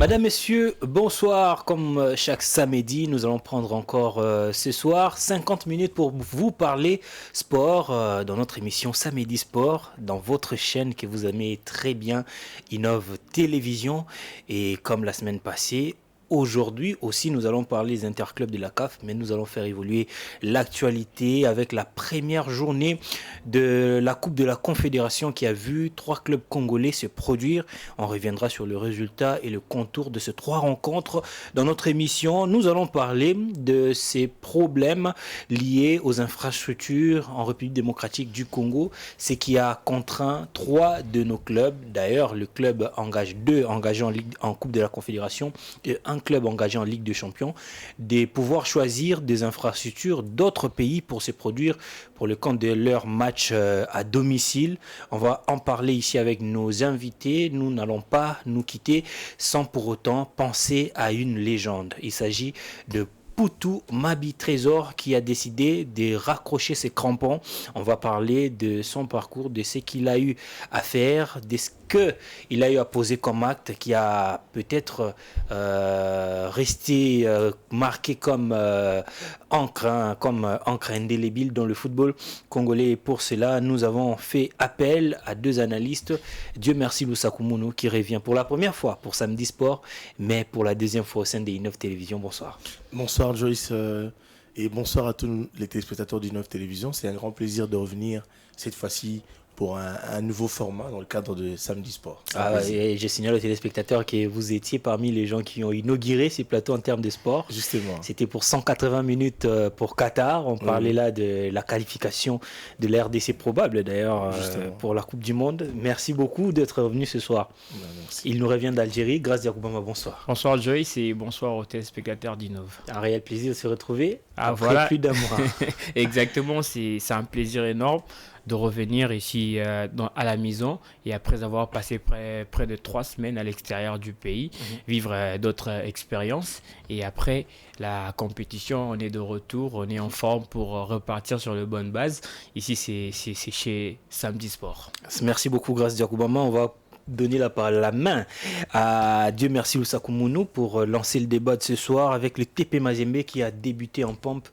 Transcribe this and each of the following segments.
Madame, Messieurs, bonsoir. Comme chaque samedi, nous allons prendre encore ce soir 50 minutes pour vous parler sport dans notre émission Samedi Sport, dans votre chaîne que vous aimez très bien, Innov Télévision. Et comme la semaine passée, aujourd'hui aussi, nous allons parler des interclubs de la CAF, mais nous allons faire évoluer l'actualité avec la première journée de la Coupe de la Confédération qui a vu 3 clubs congolais se produire. On reviendra sur le résultat et le contour de ces 3 rencontres. Dans notre émission, nous allons parler de ces problèmes liés aux infrastructures en République démocratique du Congo, ce qui a contraint 3 de nos clubs. D'ailleurs, le club engage 2 engagés en Coupe de la Confédération et un club engagé en Ligue des Champions, de pouvoir choisir des infrastructures d'autres pays pour se produire pour le compte de leur match à domicile. On va en parler ici avec nos invités. Nous n'allons pas nous quitter sans pour autant penser à une légende. Il s'agit de Poutou Mabi Trésor qui a décidé de raccrocher ses crampons. On va parler de son parcours, de ce qu'il a eu à faire, de ce qu'il a eu à poser comme acte qui a peut-être resté marqué comme encre indélébile dans le football congolais. Et pour cela, nous avons fait appel à 2 analystes. Dieu merci Lusaku Mounou qui revient pour la première fois pour Samedi Sport, mais pour la deuxième fois au sein des Innov Télévision. Bonsoir. Bonsoir Joyce et bonsoir à tous les téléspectateurs d'Innov Télévision. C'est un grand plaisir de revenir cette fois-ci pour un nouveau format dans le cadre de Samedi Sport. Et je signale aux téléspectateurs que vous étiez parmi les gens qui ont inauguré ces plateaux en termes de sport. Justement. C'était pour 180 minutes pour Qatar. On parlait là de la qualification de l'RDC probable d'ailleurs pour la Coupe du Monde. Merci beaucoup d'être venu ce soir. Merci. Il nous revient d'Algérie. Grâce Yacoubama, bonsoir. Bonsoir Joyce et bonsoir aux téléspectateurs d'Innov. Un réel plaisir de se retrouver après voilà. plus d'un mois. Exactement, c'est un plaisir énorme de revenir ici à la maison et après avoir passé près de 3 semaines à l'extérieur du pays, vivre d'autres expériences. Et après la compétition, on est de retour, on est en forme pour repartir sur de bonnes bases. Ici, c'est chez Samedi Sport. Merci beaucoup, Grâce Yacoubama. On va donner la main à Dieu merci Lusaku Mounou pour lancer le débat de ce soir avec le TP Mazembe qui a débuté en pompe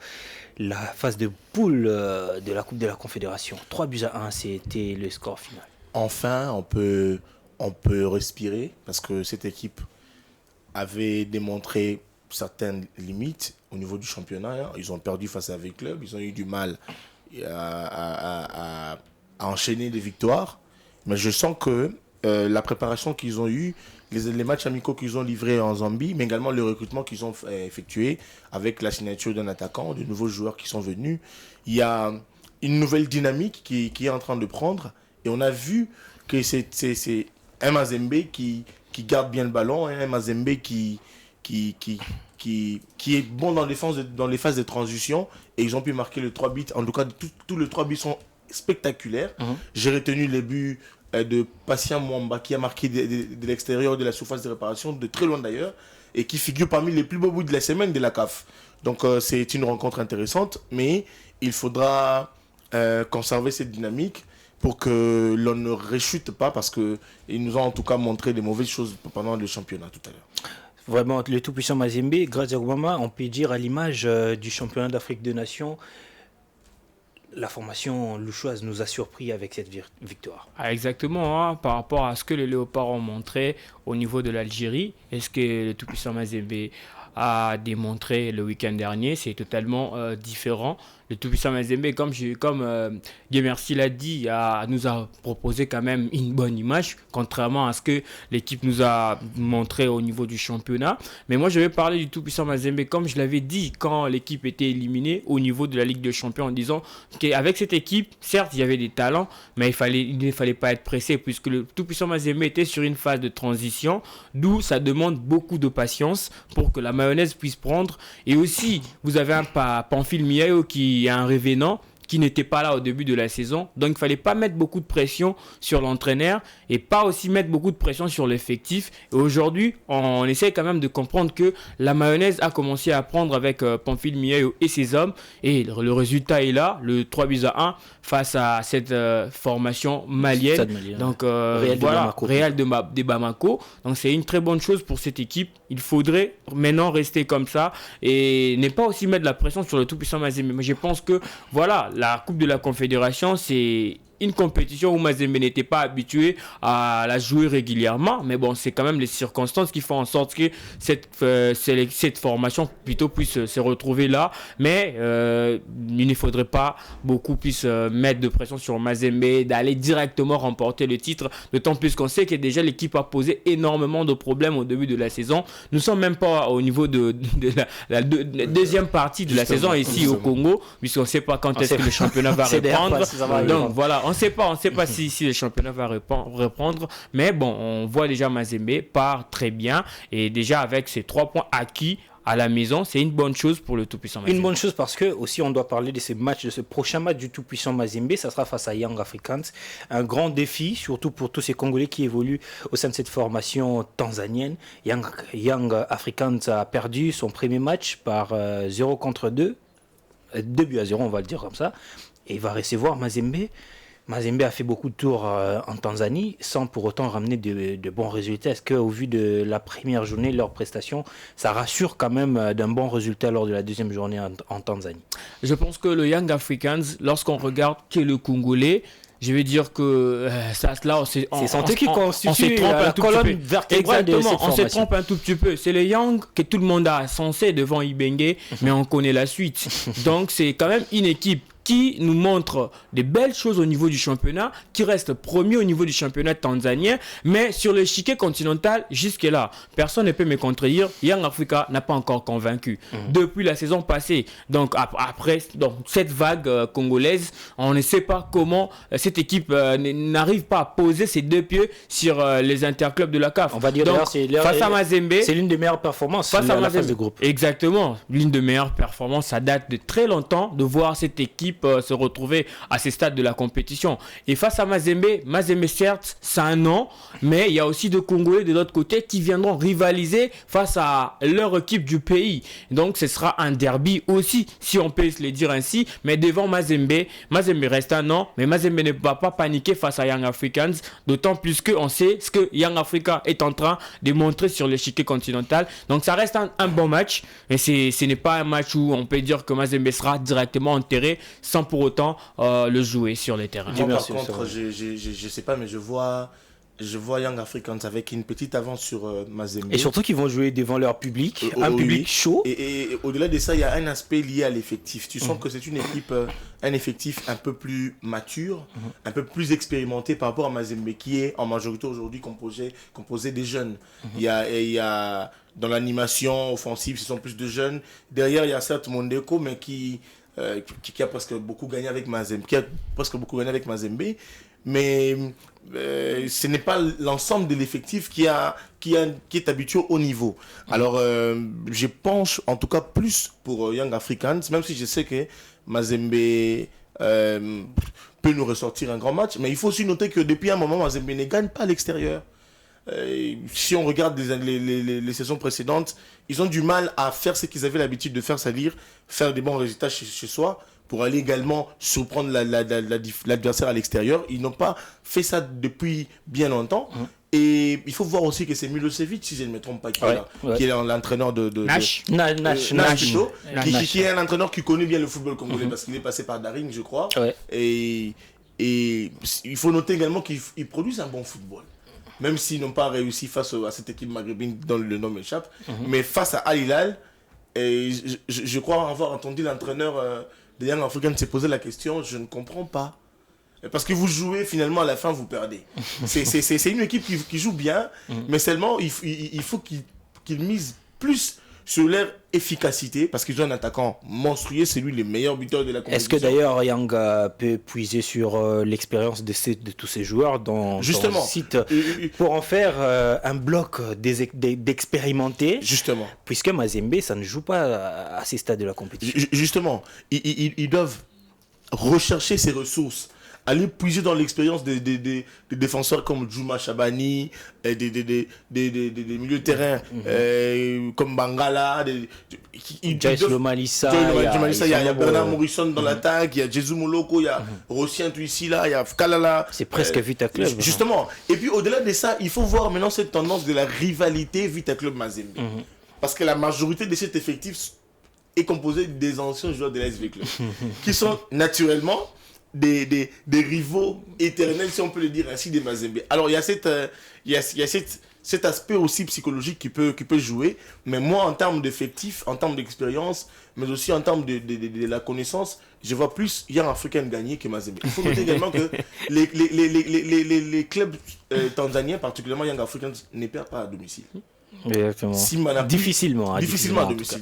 la phase de poule de la Coupe de la Confédération. 3-1, c'était le score final. Enfin, on peut respirer parce que cette équipe avait démontré certaines limites au niveau du championnat. Ils ont perdu face à des clubs, ils ont eu du mal à enchaîner des victoires. Mais je sens que la préparation qu'ils ont eue, les matchs amicaux qu'ils ont livrés en Zambie, mais également le recrutement qu'ils ont effectué avec la signature d'un attaquant, de nouveaux joueurs qui sont venus. Il y a une nouvelle dynamique qui est en train de prendre et on a vu que c'est un Mazembe qui garde bien le ballon, un Mazembe qui est bon dans les phases de transition et ils ont pu marquer le 3 buts. En tout cas, tous les 3 buts sont spectaculaires. J'ai retenu les buts de Patient Mwamba qui a marqué de l'extérieur de la surface de réparation, de très loin d'ailleurs, et qui figure parmi les plus beaux buts de la semaine de la CAF. Donc c'est une rencontre intéressante, mais il faudra conserver cette dynamique pour que l'on ne réchute pas, parce qu'ils nous ont en tout cas montré des mauvaises choses pendant le championnat tout à l'heure. Vraiment, le tout-puissant Mazembe, grâce à Obama, on peut dire à l'image du championnat d'Afrique des Nations, la formation louchoise nous a surpris avec cette victoire. Exactement, par rapport à ce que les Léopards ont montré au niveau de l'Algérie, et ce que le tout-puissant Mazembe a démontré le week-end dernier, c'est totalement différent. Le tout-puissant Mazembe, comme Dieu merci l'a dit, nous a proposé quand même une bonne image, contrairement à ce que l'équipe nous a montré au niveau du championnat. Mais moi, je vais parler du tout-puissant Mazembe, comme je l'avais dit quand l'équipe était éliminée au niveau de la Ligue des Champions, en disant qu'avec cette équipe, certes, il y avait des talents, mais il ne fallait pas être pressé, puisque le tout-puissant Mazembe était sur une phase de transition, d'où ça demande beaucoup de patience pour que la mayonnaise puisse prendre. Et aussi, vous avez un Pamphile Miayo qui est un révénant, qui n'était pas là au début de la saison. Donc, il ne fallait pas mettre beaucoup de pression sur l'entraîneur et pas aussi mettre beaucoup de pression sur l'effectif. Et aujourd'hui, on essaie quand même de comprendre que la mayonnaise a commencé à prendre avec Pamphile Miayo et ses hommes. Et le résultat est là, le 3-1 face à cette formation malienne. Donc, Real de Bamako. Donc, c'est une très bonne chose pour cette équipe. Il faudrait maintenant rester comme ça et ne pas aussi mettre de la pression sur le tout-puissant Mazembe. Mais je pense que, voilà, la Coupe de la Confédération, c'est une compétition où Mazembe n'était pas habitué à la jouer régulièrement, mais bon, c'est quand même les circonstances qui font en sorte que cette formation plutôt puisse se retrouver là, mais il ne faudrait pas beaucoup plus mettre de pression sur Mazembe, d'aller directement remporter le titre, d'autant plus qu'on sait que déjà l'équipe a posé énormément de problèmes au début de la saison. Nous ne sommes même pas au niveau de la deuxième partie de la saison ici au Congo, puisqu'on ne sait pas quand est-ce que le championnat va reprendre. Donc voilà, on ne sait pas si le championnat va reprendre, mais bon, on voit déjà Mazembe part très bien et déjà avec ces 3 points acquis à la maison, c'est une bonne chose pour le tout-puissant Mazembe. Une bonne chose parce que aussi on doit parler de ce prochain match du tout-puissant Mazembe, ça sera face à Young Africans. Un grand défi, surtout pour tous ces Congolais qui évoluent au sein de cette formation tanzanienne. Young Africans a perdu son premier match par 0-2, 2-0 on va le dire comme ça, et il va recevoir Mazembe. Mazembe a fait beaucoup de tours en Tanzanie sans pour autant ramener de bons résultats. Est-ce qu'au vu de la première journée, leur prestation, ça rassure quand même d'un bon résultat lors de la deuxième journée en Tanzanie? Je pense que le Young Africans, lorsqu'on regarde qui est le Congolais, je vais dire que c'est son qui constitue la colonne vertébrale de cette formation. On se trompe un tout petit peu. C'est le Young que tout le monde a censé devant Ibenge, mais on connaît la suite. Donc c'est quand même une équipe qui nous montre des belles choses au niveau du championnat, qui reste premier au niveau du championnat tanzanien, mais sur l'échiquier continental, jusque-là, personne ne peut me contredire, Young Africa n'a pas encore convaincu. Depuis la saison passée, donc après cette vague congolaise, on ne sait pas comment cette équipe n'arrive pas à poser ses 2 pieds sur les interclubs de la CAF. On va dire donc, face à Mazembe, c'est l'une des meilleures performances face à la phase de groupe. Exactement, l'une des meilleures performances, ça date de très longtemps de voir cette équipe se retrouver à ces stades de la compétition. Et face à Mazembe certes, c'est un nom, mais il y a aussi des Congolais de l'autre côté qui viendront rivaliser face à leur équipe du pays. Donc ce sera un derby aussi, si on peut se le dire ainsi, mais devant Mazembe reste un nom, mais Mazembe ne va pas paniquer face à Young Africans, d'autant plus qu'on sait ce que Young Africa est en train de montrer sur l'échiquier continental. Donc ça reste un bon match, mais ce n'est pas un match où on peut dire que Mazembe sera directement enterré sans pour autant le jouer sur les terrains. Moi, par contre, je sais pas, mais je vois Young Africans avec une petite avance sur Mazembe. Et surtout qu'ils vont jouer devant leur public, un public chaud. Et au-delà de ça, il y a un aspect lié à l'effectif. Tu sens que c'est une équipe, un effectif un peu plus mature, un peu plus expérimenté par rapport à Mazembe, qui est en majorité aujourd'hui composé des jeunes. Il y a dans l'animation offensive, ce sont plus de jeunes. Derrière, il y a certes Mondeko, mais qui a presque beaucoup gagné avec Mazembe, mais ce n'est pas l'ensemble de l'effectif qui est habitué au niveau. Alors, je penche en tout cas plus pour Young Africans, même si je sais que Mazembe peut nous ressortir un grand match, mais il faut aussi noter que depuis un moment, Mazembe ne gagne pas à l'extérieur. Si on regarde les saisons précédentes, ils ont du mal à faire ce qu'ils avaient l'habitude de faire, c'est-à-dire faire des bons résultats chez soi pour aller également surprendre l'adversaire à l'extérieur. Ils n'ont pas fait ça depuis bien longtemps. Et il faut voir aussi que c'est Milosevic, si je ne me trompe pas, qui est l'entraîneur de Nash, qui est un entraîneur qui connaît bien le football congolais parce qu'il est passé par Daring, je crois. Et il faut noter également qu'ils produisent un bon football. Même s'ils n'ont pas réussi face à cette équipe maghrébine dont le nom m'échappe. Mais face à Al Hilal, je crois avoir entendu l'entraîneur de Young Africans se poser la question, je ne comprends pas. Parce que vous jouez, finalement, à la fin, vous perdez. C'est une équipe qui joue bien, mais seulement, il faut qu'ils misent plus sur leur efficacité, parce qu'ils ont un attaquant monstrueux, c'est lui le meilleur buteur de la compétition. Est-ce que d'ailleurs Young peut puiser sur l'expérience de tous ces joueurs dans son site pour en faire un bloc d'expérimentés? Justement. Puisque Mazembe, ça ne joue pas à ces stades de la compétition. Justement, ils doivent rechercher ses ressources, aller puiser dans l'expérience des défenseurs comme Djouma Chabani, des milieux de terrain comme Bangala, Joyce Lomalissa, il y a Bernard Morrison dans l'attaque, il y a Jesus Moloko, il y a Rossien Tuisila, il y a Kalala. C'est presque Vita Club. Justement. Et puis au-delà de ça, il faut voir maintenant cette tendance de la rivalité Vita Club Mazembe. Parce que la majorité de cet effectif est composée des anciens joueurs de l'ASV Club, qui sont naturellement des rivaux éternels, si on peut le dire ainsi, des Mazembe. Alors il y a cet aspect aussi psychologique qui peut jouer, mais moi en termes d'effectifs, en termes d'expérience, mais aussi en termes de la connaissance, je vois plus Young African gagner que Mazembe. Il faut noter également que les clubs tanzaniens, particulièrement Young Africans, ne perdent pas à domicile. Exactement. Difficilement à domicile.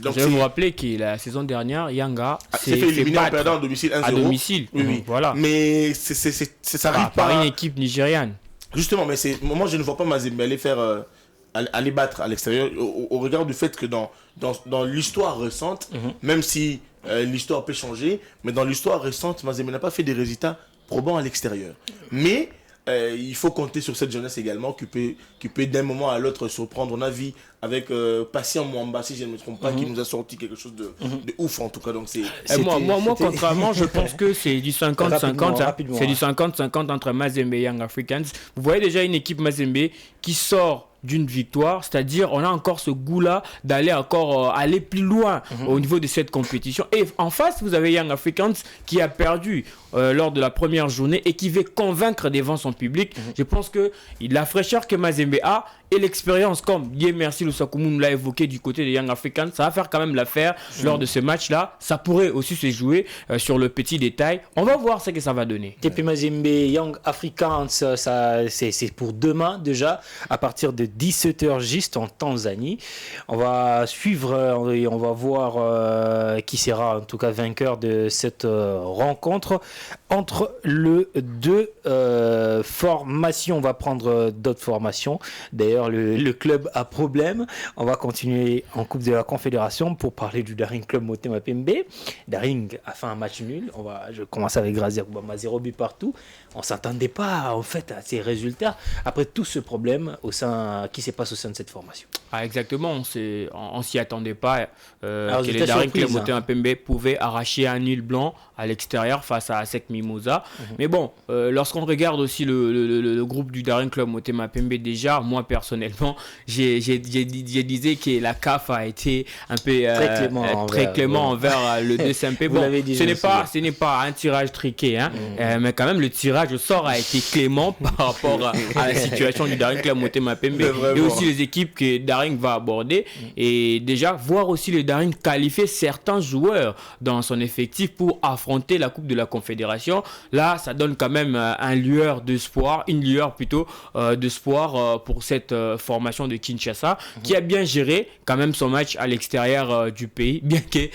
Donc, je vais vous rappeler que la saison dernière, Yanga s'est fait éliminer en perdant à domicile 1-0. À domicile, oui. Voilà. Mais ça arrive par une équipe nigériane. Justement, mais moi je ne vois pas Mazembe aller battre à l'extérieur au regard du fait que dans l'histoire récente, même si l'histoire peut changer, mais dans l'histoire récente, Mazembe n'a pas fait des résultats probants à l'extérieur. Mais il faut compter sur cette jeunesse également qui peut d'un moment à l'autre surprendre. On a vu avec Patient Mwamba, si je ne me trompe pas, qui nous a sorti quelque chose de ouf en tout cas. Donc moi contrairement, je pense que c'est du 50-50. C'est du 50-50 entre Mazembe et Young Africans. Vous voyez déjà une équipe Mazembe qui sort d'une victoire, c'est-à-dire on a encore ce goût-là d'aller encore aller plus loin au niveau de cette compétition. Et en face, vous avez Young Africans qui a perdu lors de la première journée et qui veut convaincre devant son public. Je pense que la fraîcheur que Mazembe a et l'expérience, comme Dieu merci Lusakumu l'a évoqué du côté des Young Africans, ça va faire quand même l'affaire lors de ce match-là. Ça pourrait aussi se jouer sur le petit détail. On va voir ce que ça va donner. TP Mazembe, Young Africans, c'est pour demain déjà, à partir de 17h juste en Tanzanie. On va suivre et on va voir qui sera en tout cas vainqueur de cette rencontre entre les deux formations. On va prendre d'autres formations. D'ailleurs, le club a problème. On va continuer en Coupe de la Confédération pour parler du Daring Club Motema Pembe. Daring a fait un match nul. Je commence avec Grazier Bouma, 0 but partout. On ne s'attendait pas en fait à ces résultats après tout ce problème qui se passe au sein de cette formation. Exactement, on s'y attendait pas que les Daring Club Motema Pembe pouvaient arracher un nul blanc à l'extérieur face à ASEC Mimosa. Mais bon, lorsqu'on regarde aussi le groupe du Daring Club Motema Pembe, déjà, moi personnellement, j'ai disais que la CAF a été un peu très clément envers le DSMP. Bon, ce n'est pas un tirage triqué, mais quand même le tirage au sort a été clément par rapport à la situation du Daring Club Motema Pembe et aussi les équipes que Daring va aborder, et déjà voir aussi le Daring qualifier certains joueurs dans son effectif pour affronter la Coupe de la Confédération. Là, ça donne quand même une lueur d'espoir pour cette formation de Kinshasa qui a bien géré quand même son match à l'extérieur du pays, bien que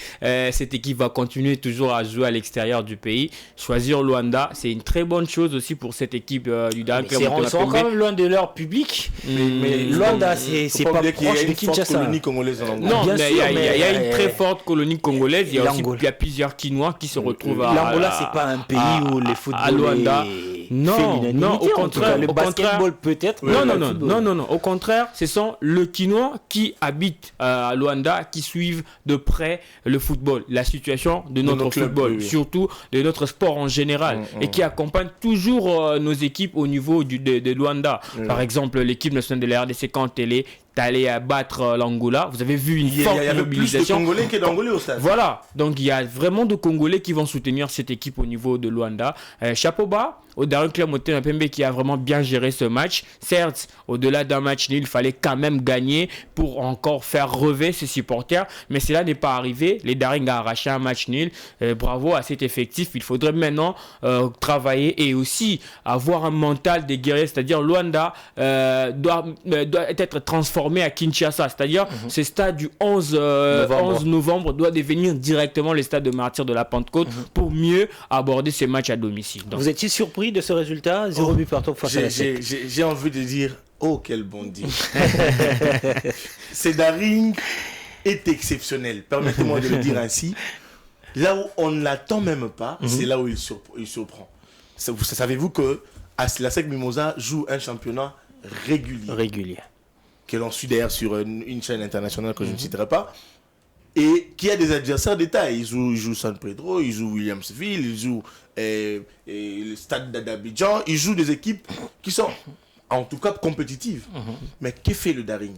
cette équipe va continuer toujours à jouer à l'extérieur du pays. Choisir Luanda, c'est une très bonne chose aussi pour cette équipe du Daring Club. Ils sont quand même loin de leur public, mais Luanda, c'est pas proche de Kinshasa. Non, mais il y a une très forte colonie congolaise. Il y a plusieurs Kinois qui se retrouvent à l'Angola. C'est pas un pays où les football non, au contraire, le basketball peut-être. Non. Au contraire, ce sont les Kinois qui habitent à Luanda qui suivent de près le football, la situation de notre football, surtout de notre sport en général, et qui accompagnent toujours nos équipes au niveau de Luanda. Par exemple, l'équipe nationale de la RDC quand elle est allée battre l'Angola, vous avez vu une forte mobilisation. Il y a plus de Congolais que d'Angolais au stade. Voilà, donc il y a vraiment de Congolais qui vont soutenir cette équipe au niveau de Luanda. Chapeau bas au Daring Club Motema Pembe qui a vraiment bien géré ce match. Certes, au-delà d'un match nul, il fallait quand même gagner pour encore faire rêver ses supporters, mais cela n'est pas arrivé. Les Daring a arraché un match nul. Bravo à cet effectif. Il faudrait maintenant travailler et aussi avoir un mental des guerriers, c'est-à-dire Luanda doit être transformé à Kinshasa, c'est-à-dire ce stade du 11 novembre doit devenir directement le stade de martyrs de la Pentecôte pour mieux aborder ces matchs à domicile. Donc, vous étiez surpris de ce résultat? 0 but partout face à la SEC. J'ai envie de dire, oh quel bon Dieu. Ce Daring est exceptionnel, permettez-moi de le dire ainsi. là où on ne l'attend même pas, c'est là où il surprend. Savez-vous que l'ASEC Mimosa joue un championnat régulier. Que l'on suit d'ailleurs sur une chaîne internationale que je ne citerai pas, et qui a des adversaires d'état. Ils jouent San Pedro, ils jouent Williamsville, ils jouent le Stade d'Abidjan, ils jouent des équipes qui sont en tout cas compétitives. Mais que fait le Daring?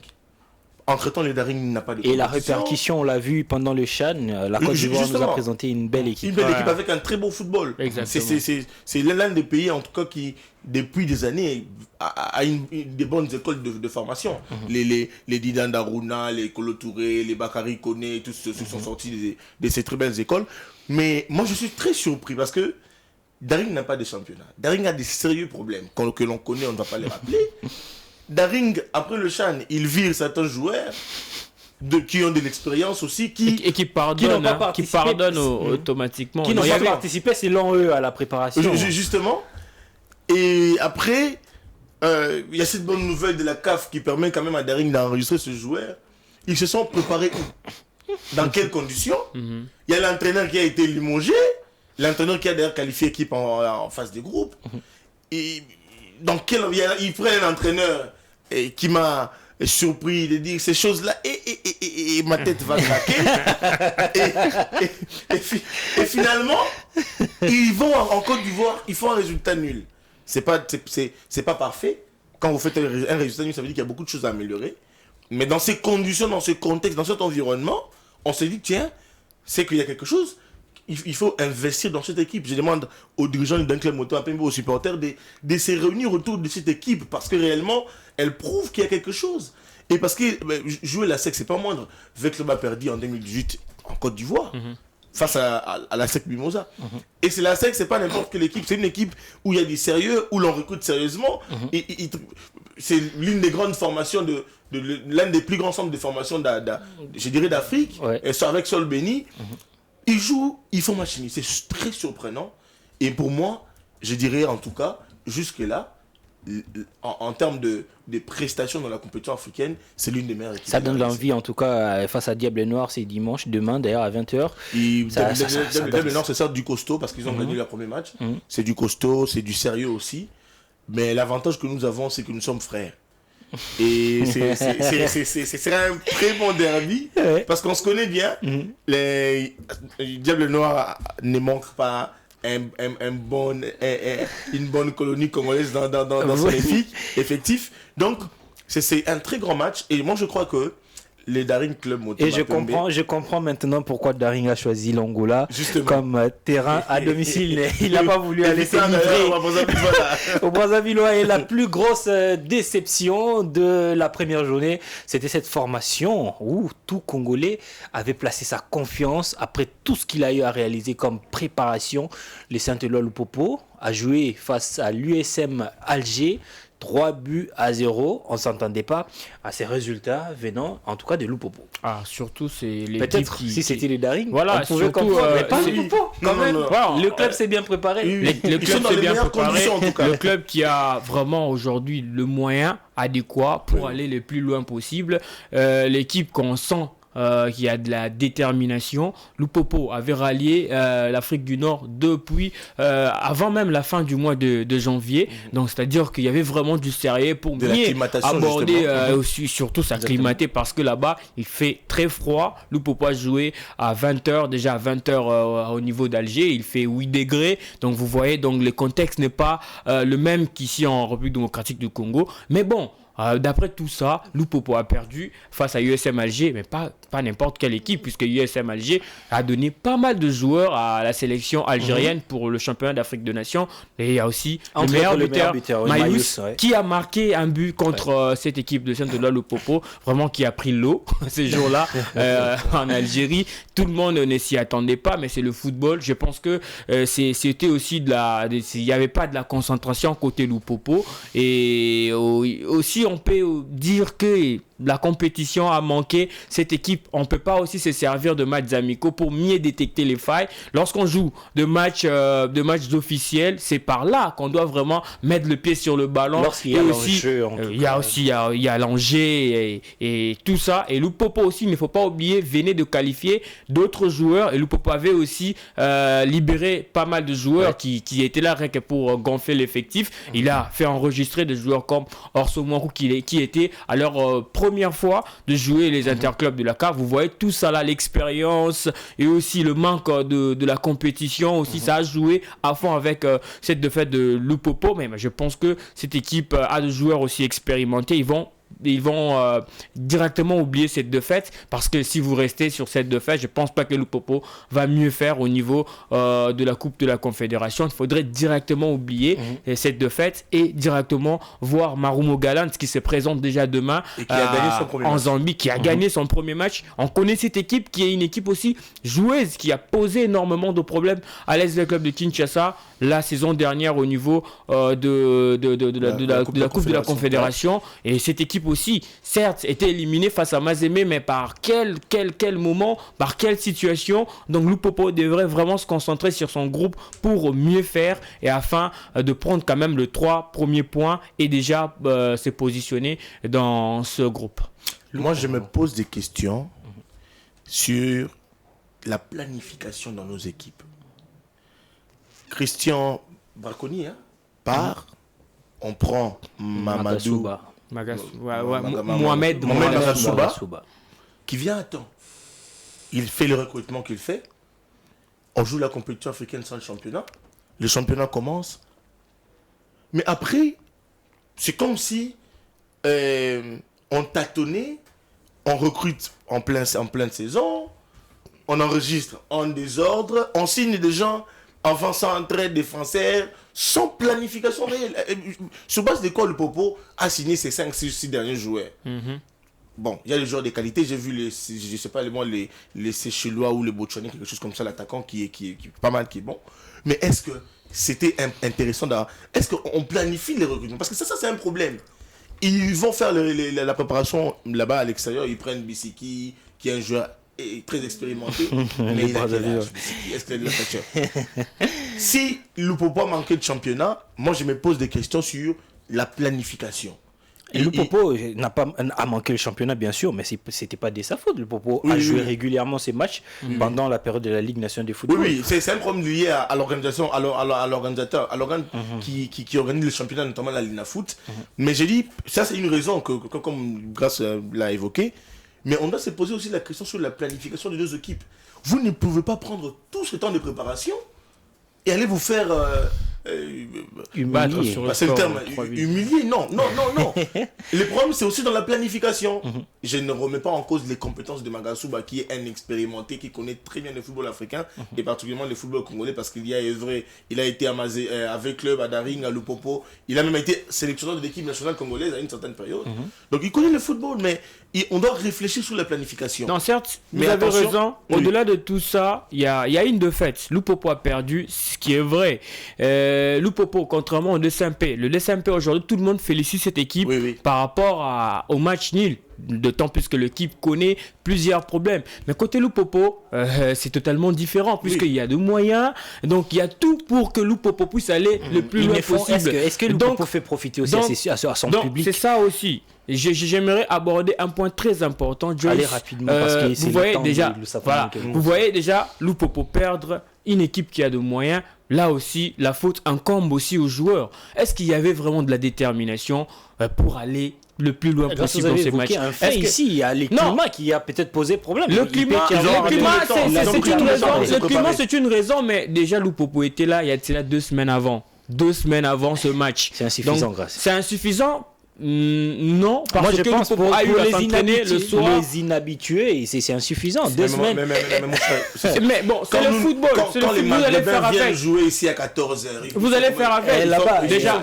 Entre-temps, le Daring n'a pas de compétition. Et la répercussion, on l'a vu pendant le CHAN, la Côte d'Ivoire nous a présenté une belle équipe. Une belle équipe avec un très beau football. C'est l'un des pays, en tout cas, qui, depuis des années, a des bonnes écoles de formation. Les Didan Daruna, les Kolo Touré, les Bakary Koné, tous ceux qui sont sortis de ces très belles écoles. Mais moi, je suis très surpris parce que Daring n'a pas de championnat. Daring a des sérieux problèmes que l'on connaît, on ne va pas les rappeler. Daring, après le CHAN, il vire certains joueurs qui ont de l'expérience aussi, qui pardonnent automatiquement. Qui n'ont pas participé selon eux à la préparation. Justement. Et après, il y a cette bonne nouvelle de la CAF qui permet quand même à Daring d'enregistrer ce joueur. Ils se sont préparés dans quelles conditions? Il y a l'entraîneur qui a été limogé, l'entraîneur qui a d'ailleurs qualifié l'équipe en phase de groupe. Et il prend un entraîneur qui m'a surpris de dire ces choses-là et ma tête va craquer. et finalement, ils vont en Côte d'Ivoire, ils font un résultat nul. C'est pas parfait. Quand vous faites un résultat nul, ça veut dire qu'il y a beaucoup de choses à améliorer. Mais dans ces conditions, dans ce contexte, dans cet environnement, on se dit, tiens, c'est qu'il y a quelque chose. Il faut investir dans cette équipe. Je demande aux dirigeants d'un club moto, aux supporters, de se réunir autour de cette équipe parce que réellement, elle prouve qu'il y a quelque chose. Et parce que jouer la SEC, c'est pas moindre. Veclub a perdu en 2018 en Côte d'Ivoire face à la SEC Mimosa. Et c'est la SEC, c'est pas n'importe quelle équipe. C'est une équipe où il y a du sérieux, où l'on recrute sérieusement. C'est l'une des grandes formations l'un des plus grands centres de formation je dirais d'Afrique. Et ça avec Sol Béni. Ils jouent, ils font machine. C'est très surprenant. Et pour moi, je dirais en tout cas, jusque-là, en termes de prestations dans la compétition africaine, c'est l'une des meilleures équipes. Ça donne l'envie, en tout cas, face à Diable Noir, c'est dimanche, demain d'ailleurs à 20h. Diable Noir, c'est ça du costaud parce qu'ils ont gagné leur premier match. C'est du costaud, c'est du sérieux aussi. Mais l'avantage que nous avons, c'est que nous sommes frères. Et c'est un très bon derby parce qu'on se connaît bien. Diable Noir ne manque pas une bonne colonie congolaise dans son effectif. Donc c'est un très grand match et moi je crois que les Daring Club Moto. Et je comprends maintenant pourquoi Daring a choisi l'Angola comme terrain à domicile. Il n'a pas voulu aller se livrer au Brazzavillois. Et la plus grosse déception de la première journée, c'était cette formation où tout Congolais avait placé sa confiance après tout ce qu'il a eu à réaliser comme préparation. Les Saint-Éloi Lupopo a joué face à l'USM Alger. 3-0, on ne s'entendait pas à ces résultats venant en tout cas de Lupopo. Surtout c'est l'équipe peut-être si c'était les Daring, on pouvait comprendre, mais pas Lupopo quand même. Le club s'est bien préparé. Le club s'est bien préparé. Le club qui a vraiment aujourd'hui le moyen adéquat pour aller le plus loin possible. L'équipe qu'on sent qui a de la détermination. Lupopo avait rallié l'Afrique du Nord depuis avant même la fin du mois de janvier. Donc c'est-à-dire qu'il y avait vraiment du sérieux pour mieux aborder surtout s'acclimater parce que là-bas il fait très froid. Lupopo a joué à 20h, déjà à 20h au niveau d'Alger, il fait 8 degrés. Donc vous voyez, donc le contexte n'est pas le même qu'ici en République démocratique du Congo. Mais bon, d'après tout ça, Lupopo a perdu face à USM Alger, mais pas n'importe quelle équipe, puisque USM Alger a donné pas mal de joueurs à la sélection algérienne pour le championnat d'Afrique des Nations. Et il y a aussi le meilleur buteur Mayous, qui a marqué un but contre cette équipe de Saint-Éloi Lupopo, vraiment qui a pris l'eau ces jours-là en Algérie. Tout le monde ne s'y attendait pas, mais c'est le football. Je pense que c'était aussi il n'y avait pas de la concentration côté Lupopo. Et aussi on peut dire que la compétition a manqué. Cette équipe, on ne peut pas aussi se servir de matchs amicaux pour mieux détecter les failles. Lorsqu'on joue de matchs officiels, c'est par là qu'on doit vraiment mettre le pied sur le ballon. Lorsqu'il y a l'enjeu, il y a l'enjeu et tout ça. Et Lupopo aussi, il ne faut pas oublier, venait de qualifier d'autres joueurs. Et Lupopo avait aussi libéré pas mal de joueurs qui étaient là rien que pour gonfler l'effectif. Il a fait enregistrer des joueurs comme Orso Moirou qui était à leur première fois de jouer les interclubs de la CAF. Vous voyez tout ça là, l'expérience et aussi le manque de la compétition aussi, ça a joué à fond avec cette défaite de Lupopo. Mais je pense que cette équipe a des joueurs aussi expérimentés. Ils vont directement oublier cette défaite, parce que si vous restez sur cette défaite, je ne pense pas que Lupopo va mieux faire au niveau de la Coupe de la Confédération. Il faudrait directement oublier cette défaite et directement voir Marumo Gallant qui se présente déjà demain et qui a gagné son premier en match. Zambie, qui a gagné son premier match. On connaît cette équipe qui est une équipe aussi joueuse, qui a posé énormément de problèmes à l'Est Club de Kinshasa la saison dernière au niveau de la Coupe de la Confédération. Et cette équipe aussi, certes, était éliminée face à Mazembe, mais par quel moment, par quelle situation? Donc Lupopo devrait vraiment se concentrer sur son groupe pour mieux faire et afin de prendre quand même les 3 premiers points et déjà se positionner dans ce groupe. Moi, je me pose des questions sur la planification dans nos équipes. Christian Braconi part, on prend Mamadou Mohamed Magasouba qui vient à temps. Il fait le recrutement qu'il fait. On joue la compétition africaine sans le championnat. Le championnat commence. Mais après, c'est comme si on tâtonnait, on recrute en pleine saison, on enregistre en désordre, on signe des gens avant-centrés, défenseurs, sans planification réelle. Sur base de quoi le Popo a signé ses 5-6 derniers joueurs. Bon, il y a les joueurs de qualité, j'ai vu je sais pas les Séchelois ou les Bochoni, quelque chose comme ça, l'attaquant qui est pas mal, qui est bon. Mais est-ce que c'était intéressant est-ce qu'on planifie les recrutements? Parce que ça c'est un problème. Ils vont faire la préparation là-bas à l'extérieur, ils prennent Bissiki, qui est un joueur très expérimenté, mais il a quel âge, Bissiki? Est-ce qu'il a de la fraîcheur? Si Lupopo a manqué de championnat, moi je me pose des questions sur la planification. Et Lupopo a manqué le championnat, bien sûr, mais c'était pas de sa faute. Lupopo a joué régulièrement ses matchs pendant la période de la Ligue nationale de football. Oui, c'est un problème lié à l'organisation, à l'organisateur, à l'organe qui organise le championnat, notamment la Lina Foot. Mais j'ai dit, ça c'est une raison que comme Grace l'a évoqué, mais on doit se poser aussi la question sur la planification des deux équipes. Vous ne pouvez pas prendre tout ce temps de préparation et aller vous faire humilier. C'est le terme, humilier, non. Le problème, c'est aussi dans la planification. Je ne remets pas en cause les compétences de Magasouba, qui est un expérimenté, qui connaît très bien le football africain, et particulièrement le football congolais, parce qu'il y a œuvré, il a été avec club à Daring, à Lupopo, il a même été sélectionneur de l'équipe nationale congolaise à une certaine période. Donc il connaît le football, mais on doit réfléchir sur la planification. Non, certes, vous avez raison. Au-delà de tout ça, il y a une défaite. Lupopo a perdu, ce qui est vrai. Lupopo, contrairement au DSMP, le DSMP aujourd'hui, tout le monde félicite cette équipe par rapport au match nul. D'autant plus que l'équipe connaît plusieurs problèmes. Mais côté Lupopo, c'est totalement différent, puisqu'il y a de moyens. Donc il y a tout pour que Lupopo puisse aller le plus loin possible. Est-ce que Lupopo fait profiter aussi à son public? C'est ça aussi. J'aimerais aborder un point très important, Joyce. Allez rapidement, parce que c'est le temps vous voyez déjà Lupopo perdre une équipe qui a de moyens. Là aussi, la faute incombe aussi aux joueurs. Est-ce qu'il y avait vraiment de la détermination pour aller le plus loin possible dans ces matchs? Ici, il y a le climat qui a peut-être posé problème. Le climat, c'est une raison, mais déjà Lupopo était là, il y a 2 semaines avant. 2 semaines avant ce match. C'est insuffisant, Grâce. C'est insuffisant. Non, parce moi je que pense pour les inhabitués, c'est insuffisant. 2 semaines. Mais bon, c'est le football. Quand les Maghrébins viennent jouer ici à 14h, vous allez faire avec. Déjà,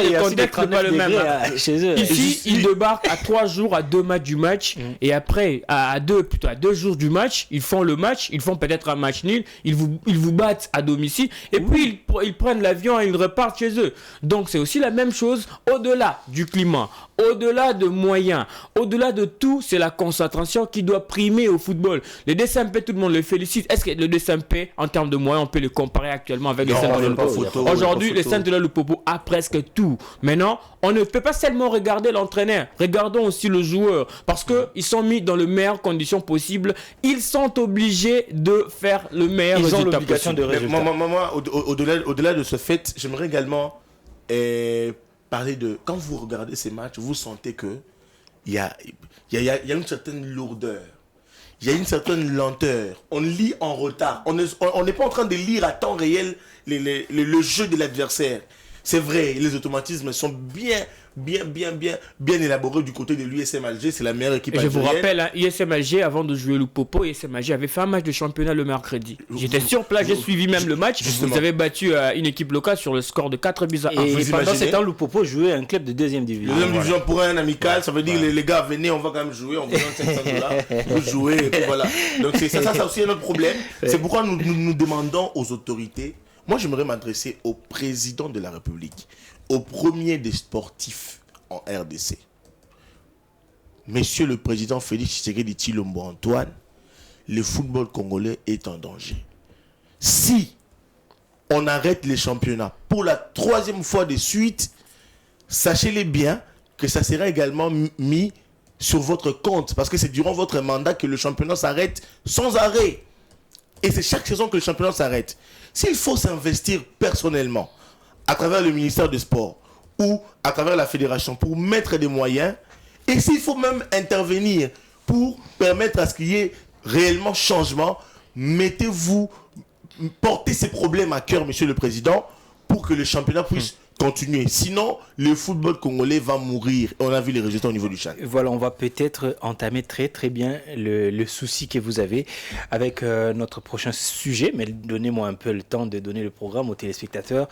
le contexte n'est pas le même. Ici, ils débarquent à 3 jours, à 2 matchs du match, et après, à 2 jours du match, ils font le match, ils font peut-être un match nul, ils vous battent à domicile, et puis ils prennent l'avion et ils repartent chez eux. Donc c'est aussi la même chose au-delà du du climat, au-delà de moyens, au-delà de tout, c'est la concentration qui doit primer au football. Le DSMP, tout le monde le félicite. Est-ce que le DSMP, en termes de moyens, on peut le comparer actuellement avec le Centre de Lupopo? Aujourd'hui, le Centre de Lupopo a presque tout. Maintenant, on ne peut pas seulement regarder l'entraîneur. Regardons aussi le joueur. Parce qu'ils sont mis dans les meilleures conditions possibles. Ils sont obligés de faire le meilleur résultat possible. Ils ont l'obligation de résultat. Moi, au-delà de ce fait, j'aimerais également parler de... Quand vous regardez ces matchs, vous sentez que il y a une certaine lourdeur. Il y a une certaine lenteur. On lit en retard. On n'est pas en train de lire à temps réel le jeu de l'adversaire. C'est vrai, les automatismes sont bien élaborés du côté de l'USM Alger. C'est la meilleure équipe algérienne. Je vous rappelle, USM Alger, avant de jouer Lupopo, USM Alger avait fait un match de championnat le mercredi. J'étais sur place, j'ai suivi même le match. Justement. Vous avez battu une équipe locale sur le score de 4-1. Et pendant ce temps, Lupopo jouait un club de deuxième division. Deuxième division pour un amical, ça veut dire les gars, venez, on va quand même jouer, on vous donne $500, vous jouez, et puis voilà. Donc ça aussi un autre problème. C'est pourquoi nous demandons aux autorités. Moi, j'aimerais m'adresser au président de la République, au premier des sportifs en RDC. Monsieur le président Félix Tshisekedi Tshilombo Antoine, le football congolais est en danger. Si on arrête les championnats pour la 3e fois de suite, sachez-les bien que ça sera également mis sur votre compte, parce que c'est durant votre mandat que le championnat s'arrête sans arrêt. Et c'est chaque saison que le championnat s'arrête. S'il faut s'investir personnellement, à travers le ministère du Sport ou à travers la fédération pour mettre des moyens, et s'il faut même intervenir pour permettre à ce qu'il y ait réellement changement, portez ces problèmes à cœur, monsieur le président, pour que le championnat puisse continuer. Sinon, le football congolais va mourir. On a vu les résultats au niveau du Tchad. Voilà, on va peut-être entamer très très bien le souci que vous avez avec notre prochain sujet, mais donnez-moi un peu le temps de donner le programme aux téléspectateurs.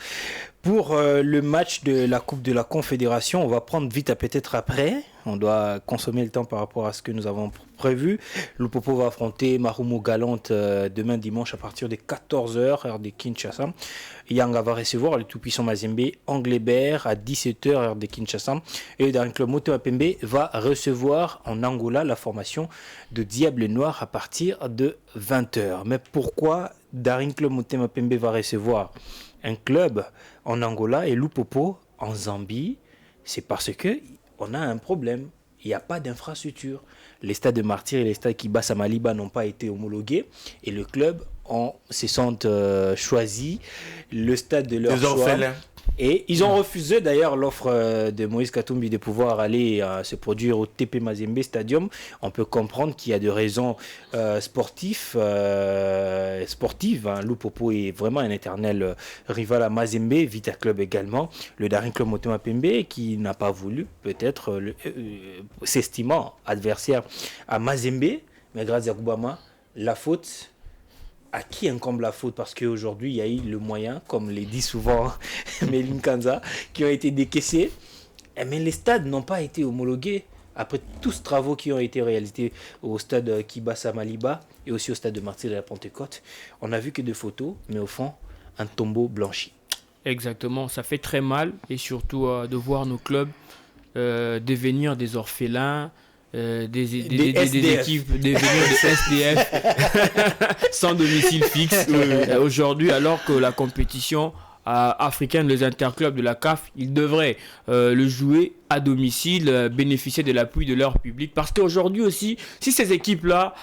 Pour le match de la Coupe de la Confédération, on va prendre vite à peut-être après. On doit consommer le temps par rapport à ce que nous avons prévu. Lupopo va affronter Marumo Galante demain dimanche à partir de 14h, heure de Kinshasa. Yanga va recevoir le tout-puissant Mazembe Anglebert à 17h, heure de Kinshasa. Et Daring Club Motema Pembe va recevoir en Angola la formation de Diable Noir à partir de 20h. Mais pourquoi Daring Club Motema Pembe va recevoir un club en Angola et Lupopo en Zambie? C'est parce que on a un problème. Il n'y a pas d'infrastructure. Les stades de Martyr et les stades Kibasa Maliba n'ont pas été homologués et le club se sentent choisi le stade de leur choix. Et ils ont refusé d'ailleurs l'offre de Moïse Katumbi de pouvoir aller se produire au TP Mazembe Stadium. On peut comprendre qu'il y a des raisons sportives. Lupopo est vraiment un éternel rival à Mazembe, Vita Club également. Le Daring Club Motema Pembe qui n'a pas voulu peut-être s'estimant adversaire à Mazembe. Mais grâce à Koubama, la faute... À qui incombe la faute? Parce qu'aujourd'hui, il y a eu le moyen, comme le dit souvent Méline Kanza, qui ont été décaissés. Mais les stades n'ont pas été homologués. Après tous ces travaux qui ont été réalisés au stade Kibasa Maliba et aussi au stade de Martyr de la Pentecôte, on n'a vu que des photos, mais au fond, un tombeau blanchi. Exactement, ça fait très mal. Et surtout de voir nos clubs devenir des orphelins, des équipes devenir des SDF sans domicile fixe aujourd'hui, alors que la compétition africaine, les interclubs de la CAF, ils devraient le jouer à domicile, bénéficier de l'appui de leur public, parce qu'aujourd'hui aussi, si ces équipes-là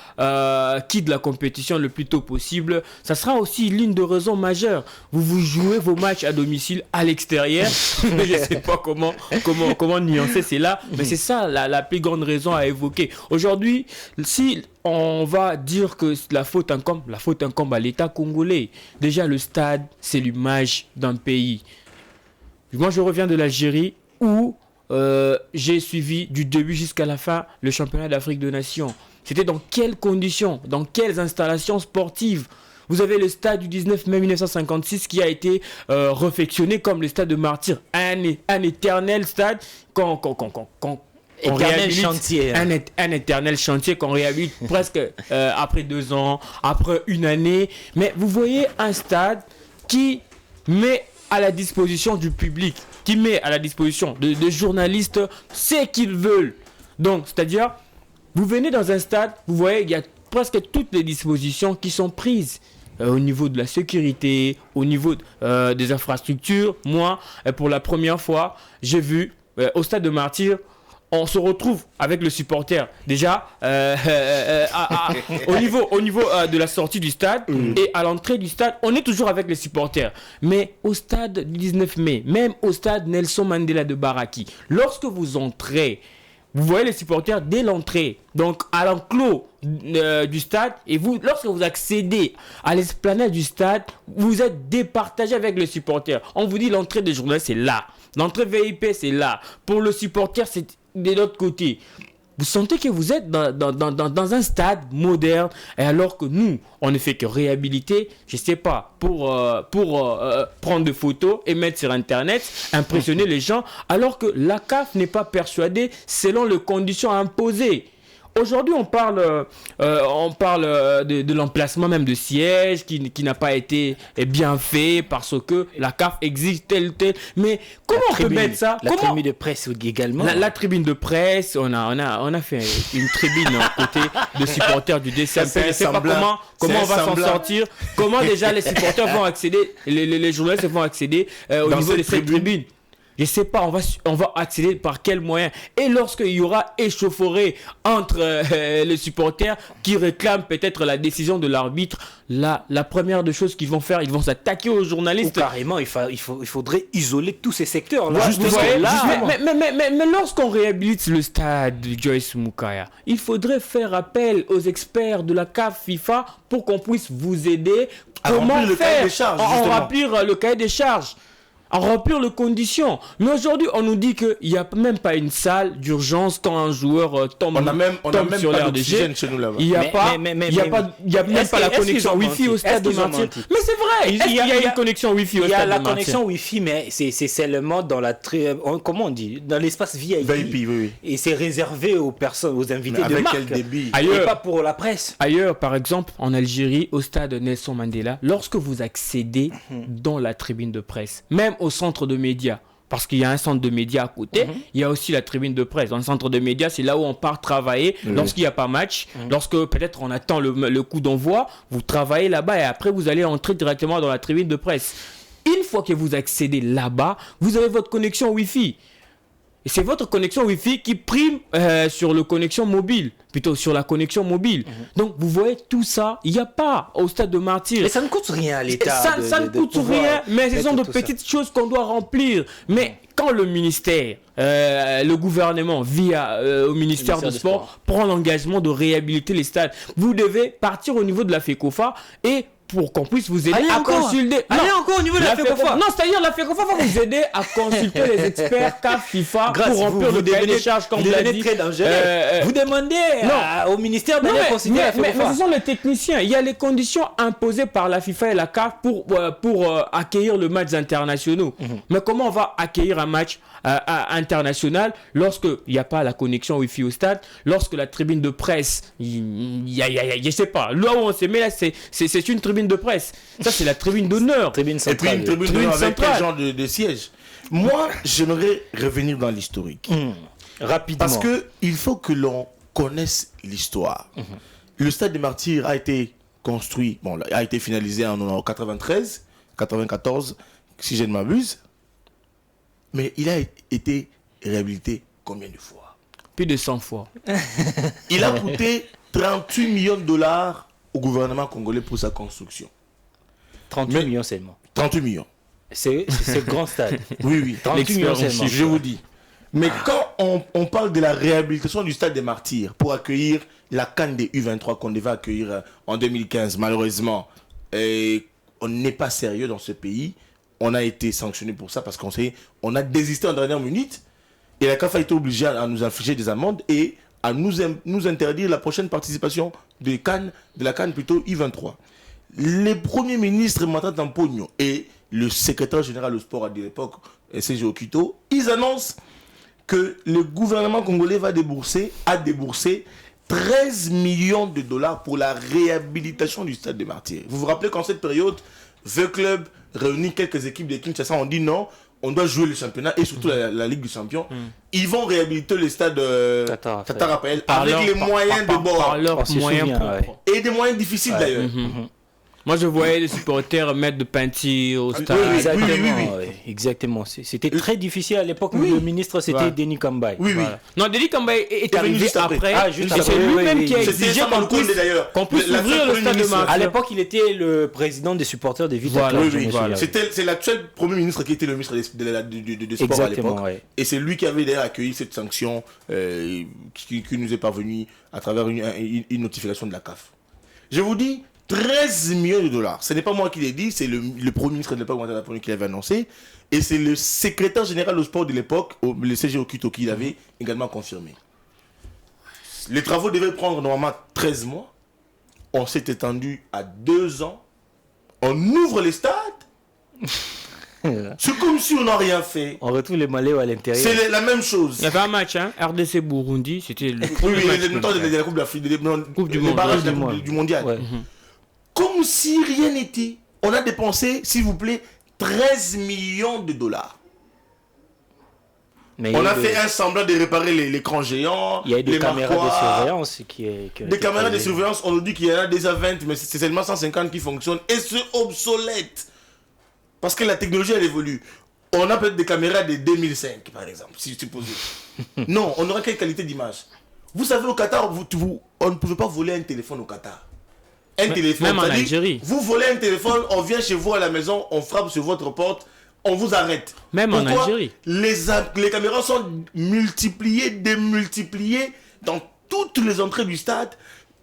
quittent la compétition le plus tôt possible, ça sera aussi l'une des raisons majeures. Vous jouez vos matchs à domicile à l'extérieur, mais je ne sais pas comment nuancer, c'est là, mais c'est ça la plus grande raison à évoquer. Aujourd'hui, si on va dire que la faute incombe à l'État congolais, déjà le stade, c'est l'image d'un pays. Moi, je reviens de l'Algérie où j'ai suivi du début jusqu'à la fin le championnat d'Afrique des Nations. C'était dans quelles conditions, dans quelles installations sportives? Vous avez le stade du 19 mai 1956 qui a été réfectionné comme le stade de Martyr. Un éternel stade un éternel chantier qu'on réhabilite presque après 2 ans, après 1 année. Mais vous voyez un stade qui met à la disposition du public, qui met à la disposition de journalistes ce qu'ils veulent. Donc, c'est-à-dire, vous venez dans un stade, vous voyez, il y a presque toutes les dispositions qui sont prises. Au niveau de la sécurité, au niveau des infrastructures. Moi, pour la première fois, j'ai vu au stade de Martyrs, on se retrouve avec le supporter. Déjà, au niveau de la sortie du stade et à l'entrée du stade, on est toujours avec les supporters. Mais au stade du 19 mai, même au stade Nelson Mandela de Baraki, lorsque vous entrez, vous voyez les supporters dès l'entrée, donc à l'enclos du stade, et vous, lorsque vous accédez à l'esplanade du stade, vous êtes départagé avec les supporters. On vous dit l'entrée des journalistes c'est là, l'entrée VIP c'est là, pour le supporter c'est de l'autre côté. Vous sentez que vous êtes dans un stade moderne, et alors que nous, on ne fait que réhabiliter, je ne sais pas, pour prendre des photos et mettre sur Internet, impressionner les gens, alors que la CAF n'est pas persuadée selon les conditions imposées. Aujourd'hui, on parle de l'emplacement même de sièges qui n'a pas été bien fait parce que la CAF existe tel. Mais comment on peut mettre ça? La tribune de presse également. La tribune de presse, on a fait une tribune côté de supporters du DCM. Je ne sais pas comment on va s'en sortir. Comment déjà les supporters vont accéder, les journalistes vont accéder au niveau de cette tribune. Je ne sais pas, on va accéder par quel moyen. Et lorsqu'il y aura échauffourée entre les supporters qui réclament peut-être la décision de l'arbitre, la première des choses qu'ils vont faire, ils vont s'attaquer aux journalistes. Ou carrément, il faudrait isoler tous ces secteurs-là. Mais lorsqu'on réhabilite le stade de Joyce Mukaya, il faudrait faire appel aux experts de la CAF FIFA pour qu'on puisse vous aider. Comment faire remplir le cahier des charges, à remplir les conditions. Mais aujourd'hui, on nous dit qu'il n'y a même pas une salle d'urgence quand un joueur tombe sur l'air de jeu. Il n'y a même pas la connexion Wi-Fi au stade de Martyrs. Mais c'est vrai, il y a une connexion Wi-Fi au stade de Martyrs. Il y a la connexion Wi-Fi, mais c'est seulement dans comment on dit, dans l'espace VIP. Oui. Et c'est réservé aux personnes, aux invités de marque. Quel débit. Et pas pour la presse. Ailleurs, par exemple, en Algérie, au stade Nelson Mandela, lorsque vous accédez dans la tribune de presse, même au centre de médias, parce qu'il y a un centre de médias à côté, il y a aussi la tribune de presse. Dans le centre de médias, c'est là où on part travailler lorsqu'il n'y a pas match, lorsque peut-être on attend le coup d'envoi, vous travaillez là-bas et après vous allez entrer directement dans la tribune de presse. Une fois que vous accédez là-bas, vous avez votre connexion Wi-Fi. Et c'est votre connexion Wi-Fi qui prime sur la connexion mobile. Donc, vous voyez, tout ça, il n'y a pas au stade de Martyrs. Et ça ne coûte rien à l'État. Ça ne coûte rien, mais ce sont de petites choses qu'on doit remplir. Mais quand le ministère, le gouvernement, via au ministère du Sport, prend l'engagement de réhabiliter les stades, vous devez partir au niveau de la FECOFA et pour qu'on puisse vous aider à consulter. Allez encore au niveau de la FECOFA. Non, c'est-à-dire la FECOFA va vous aider à consulter les experts CAF, FIFA pour remplir le cahier des charges comme vous l'avez dit. Très dangereux. Vous demandez au ministère d'aller consulter la FECOFA. Mais ce sont les techniciens. Il y a les conditions imposées par la FIFA et la CAF pour accueillir le match internationaux. Mais comment on va accueillir un match international lorsqu'il n'y a pas la connexion Wi-Fi au stade, lorsque la tribune de presse, je sais pas, là où on se met là, c'est une tribune de presse. Ça, c'est la tribune d'honneur. Et puis une tribune d'honneur avec quel genre de siège. Moi, j'aimerais revenir dans l'historique. Rapidement. Parce qu'il faut que l'on connaisse l'histoire. Le stade des Martyrs a été construit, a été finalisé en 93, 94, si je ne m'abuse. Mais il a été réhabilité combien de fois? Plus de 100 fois. Il a coûté 38 millions de dollars au gouvernement congolais pour sa construction. 38 millions seulement. 38 millions. C'est grand stade. Oui. 38 millions seulement. Je vous dis. Mais quand on parle de la réhabilitation du stade des Martyrs pour accueillir la CAN des U23 qu'on devait accueillir en 2015, malheureusement, on n'est pas sérieux dans ce pays. On a été sanctionné pour ça parce qu'on a désisté en dernière minute et la CAF a été obligée à nous infliger des amendes et à nous interdire la prochaine participation de la CAN plutôt I23. Les premiers ministres Matata Mpogno et le secrétaire général au sport à l'époque, SG Okito, ils annoncent que le gouvernement congolais a déboursé 13 millions de dollars pour la réhabilitation du stade des Martyrs. Vous vous rappelez qu'en cette période, The Club réuni quelques équipes de Kinshasa, on dit non, on doit jouer le championnat et surtout la Ligue des Champions. Ils vont réhabiliter le stade Tata Raphaël avec les moyens de bord. Par leurs moyens propres. Et des moyens difficiles d'ailleurs. Moi, je voyais les supporters mettre de peinture au stade. Exactement. C'était très difficile à l'époque. Le ministre, c'était Denis Kambaye. Non, Denis Kambaye est arrivé juste après. Juste et c'est lui-même qui a exigé qu'on puisse ouvrir le stade de Marseille. À l'époque, il était le président des supporters de Vita Club. C'est l'actuel Premier ministre qui était le ministre de Sport à l'époque. Et c'est lui qui avait d'ailleurs accueilli cette sanction qui nous est parvenue à travers une notification de la CAF. Je vous dis, 13 millions de dollars. Ce n'est pas moi qui l'ai dit, c'est le Premier ministre de l'époque qui l'avait annoncé. Et c'est le secrétaire général au sport de l'époque, le CG Okito, qui l'avait également confirmé. Les travaux devaient prendre normalement 13 mois. On s'est étendu à 2 ans. On ouvre les stades. C'est comme si on n'a rien fait. On retrouve les Maléos à l'intérieur. C'est la même chose. Il y avait un match, RDC Burundi, c'était le temps de la Coupe d'Afrique, les barrages du mondial. Ouais. Comme si rien n'était. On a dépensé, s'il vous plaît, 13 millions de dollars. On a fait un semblant de réparer l'écran géant. Il y a eu des caméras de surveillance des caméras de surveillance, on nous dit qu'il y en a déjà 20, mais c'est seulement 150 qui fonctionnent. Et c'est obsolète. Parce que la technologie, elle évolue. On a peut-être des caméras de 2005, par exemple, si supposé. Non, on aura quelle qualité d'image? Vous savez, au Qatar, on ne pouvait pas voler un téléphone au Qatar. Téléphone, même en Algérie. Vous volez un téléphone, on vient chez vous à la maison, on frappe sur votre porte, on vous arrête. Même Pourquoi? En Algérie. Les caméras sont multipliées, démultipliées dans toutes les entrées du stade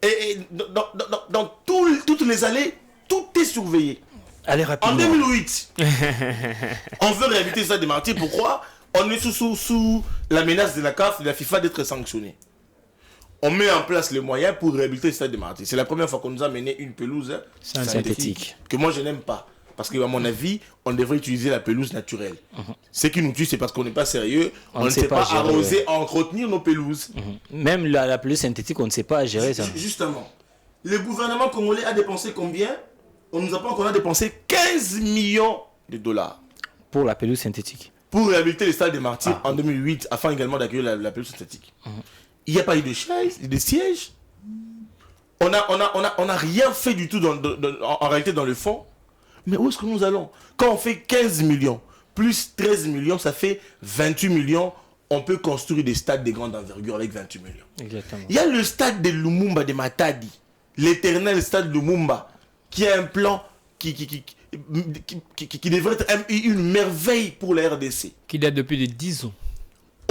et dans toutes les allées, tout est surveillé. Allez, rapidement. En 2008, on veut réhabiliter le stade de Martyrs. Pourquoi? On est sous la menace de la CAF, de la FIFA d'être sanctionné. On met en place les moyens pour réhabiliter le stade de Martyrs. C'est la première fois qu'on nous a mené une pelouse synthétique que moi je n'aime pas. Parce qu'à mon avis, on devrait utiliser la pelouse naturelle. Ce qui nous tue, c'est parce qu'on n'est pas sérieux. On ne sait pas arroser, entretenir nos pelouses. Même la pelouse synthétique, on ne sait pas gérer ça. Justement. Le gouvernement congolais a dépensé combien? On nous apprend qu'on a dépensé 15 millions de dollars. Pour la pelouse synthétique. Pour réhabiliter le stade de Martyrs en 2008, afin également d'accueillir la pelouse synthétique. Il n'y a pas eu de chaises, de sièges. On n'a rien fait du tout en réalité dans le fond. Mais où est-ce que nous allons? Quand on fait 15 millions, plus 13 millions, ça fait 28 millions. On peut construire des stades de grande envergure avec 28 millions. Exactement. Il y a le stade de Lumumba de Matadi, l'éternel stade Lumumba, qui a un plan qui devrait être une merveille pour la RDC. Qui date depuis de 10 ans.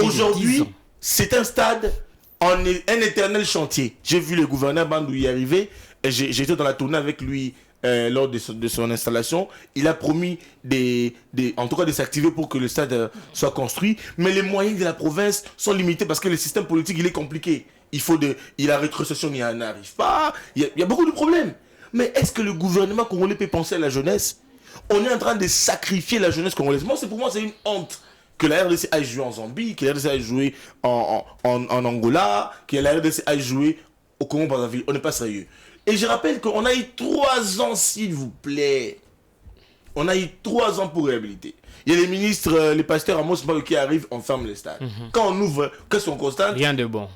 Aujourd'hui, c'est un stade un éternel chantier. J'ai vu le gouverneur Bandou y arriver et j'étais dans la tournée avec lui lors de son installation. Il a promis en tout cas de s'activer pour que le stade soit construit. Mais les moyens de la province sont limités parce que le système politique il est compliqué. La rétrocession n'y arrive pas. Il y a beaucoup de problèmes. Mais est-ce que le gouvernement congolais peut penser à la jeunesse? On est en train de sacrifier la jeunesse congolaise. Pour moi, c'est une honte que la RDC aille jouer en Zambie, que la RDC aille jouer en Angola, que la RDC aille jouer au Congo-Brazzaville. On n'est pas sérieux. Et je rappelle qu'on a eu 3 ans, s'il vous plaît. On a eu 3 ans pour réhabiliter. Il y a les ministres, les pasteurs Amos qui arrivent, on ferme les stades. Quand on ouvre, qu'est-ce qu'on constate? Rien de bon.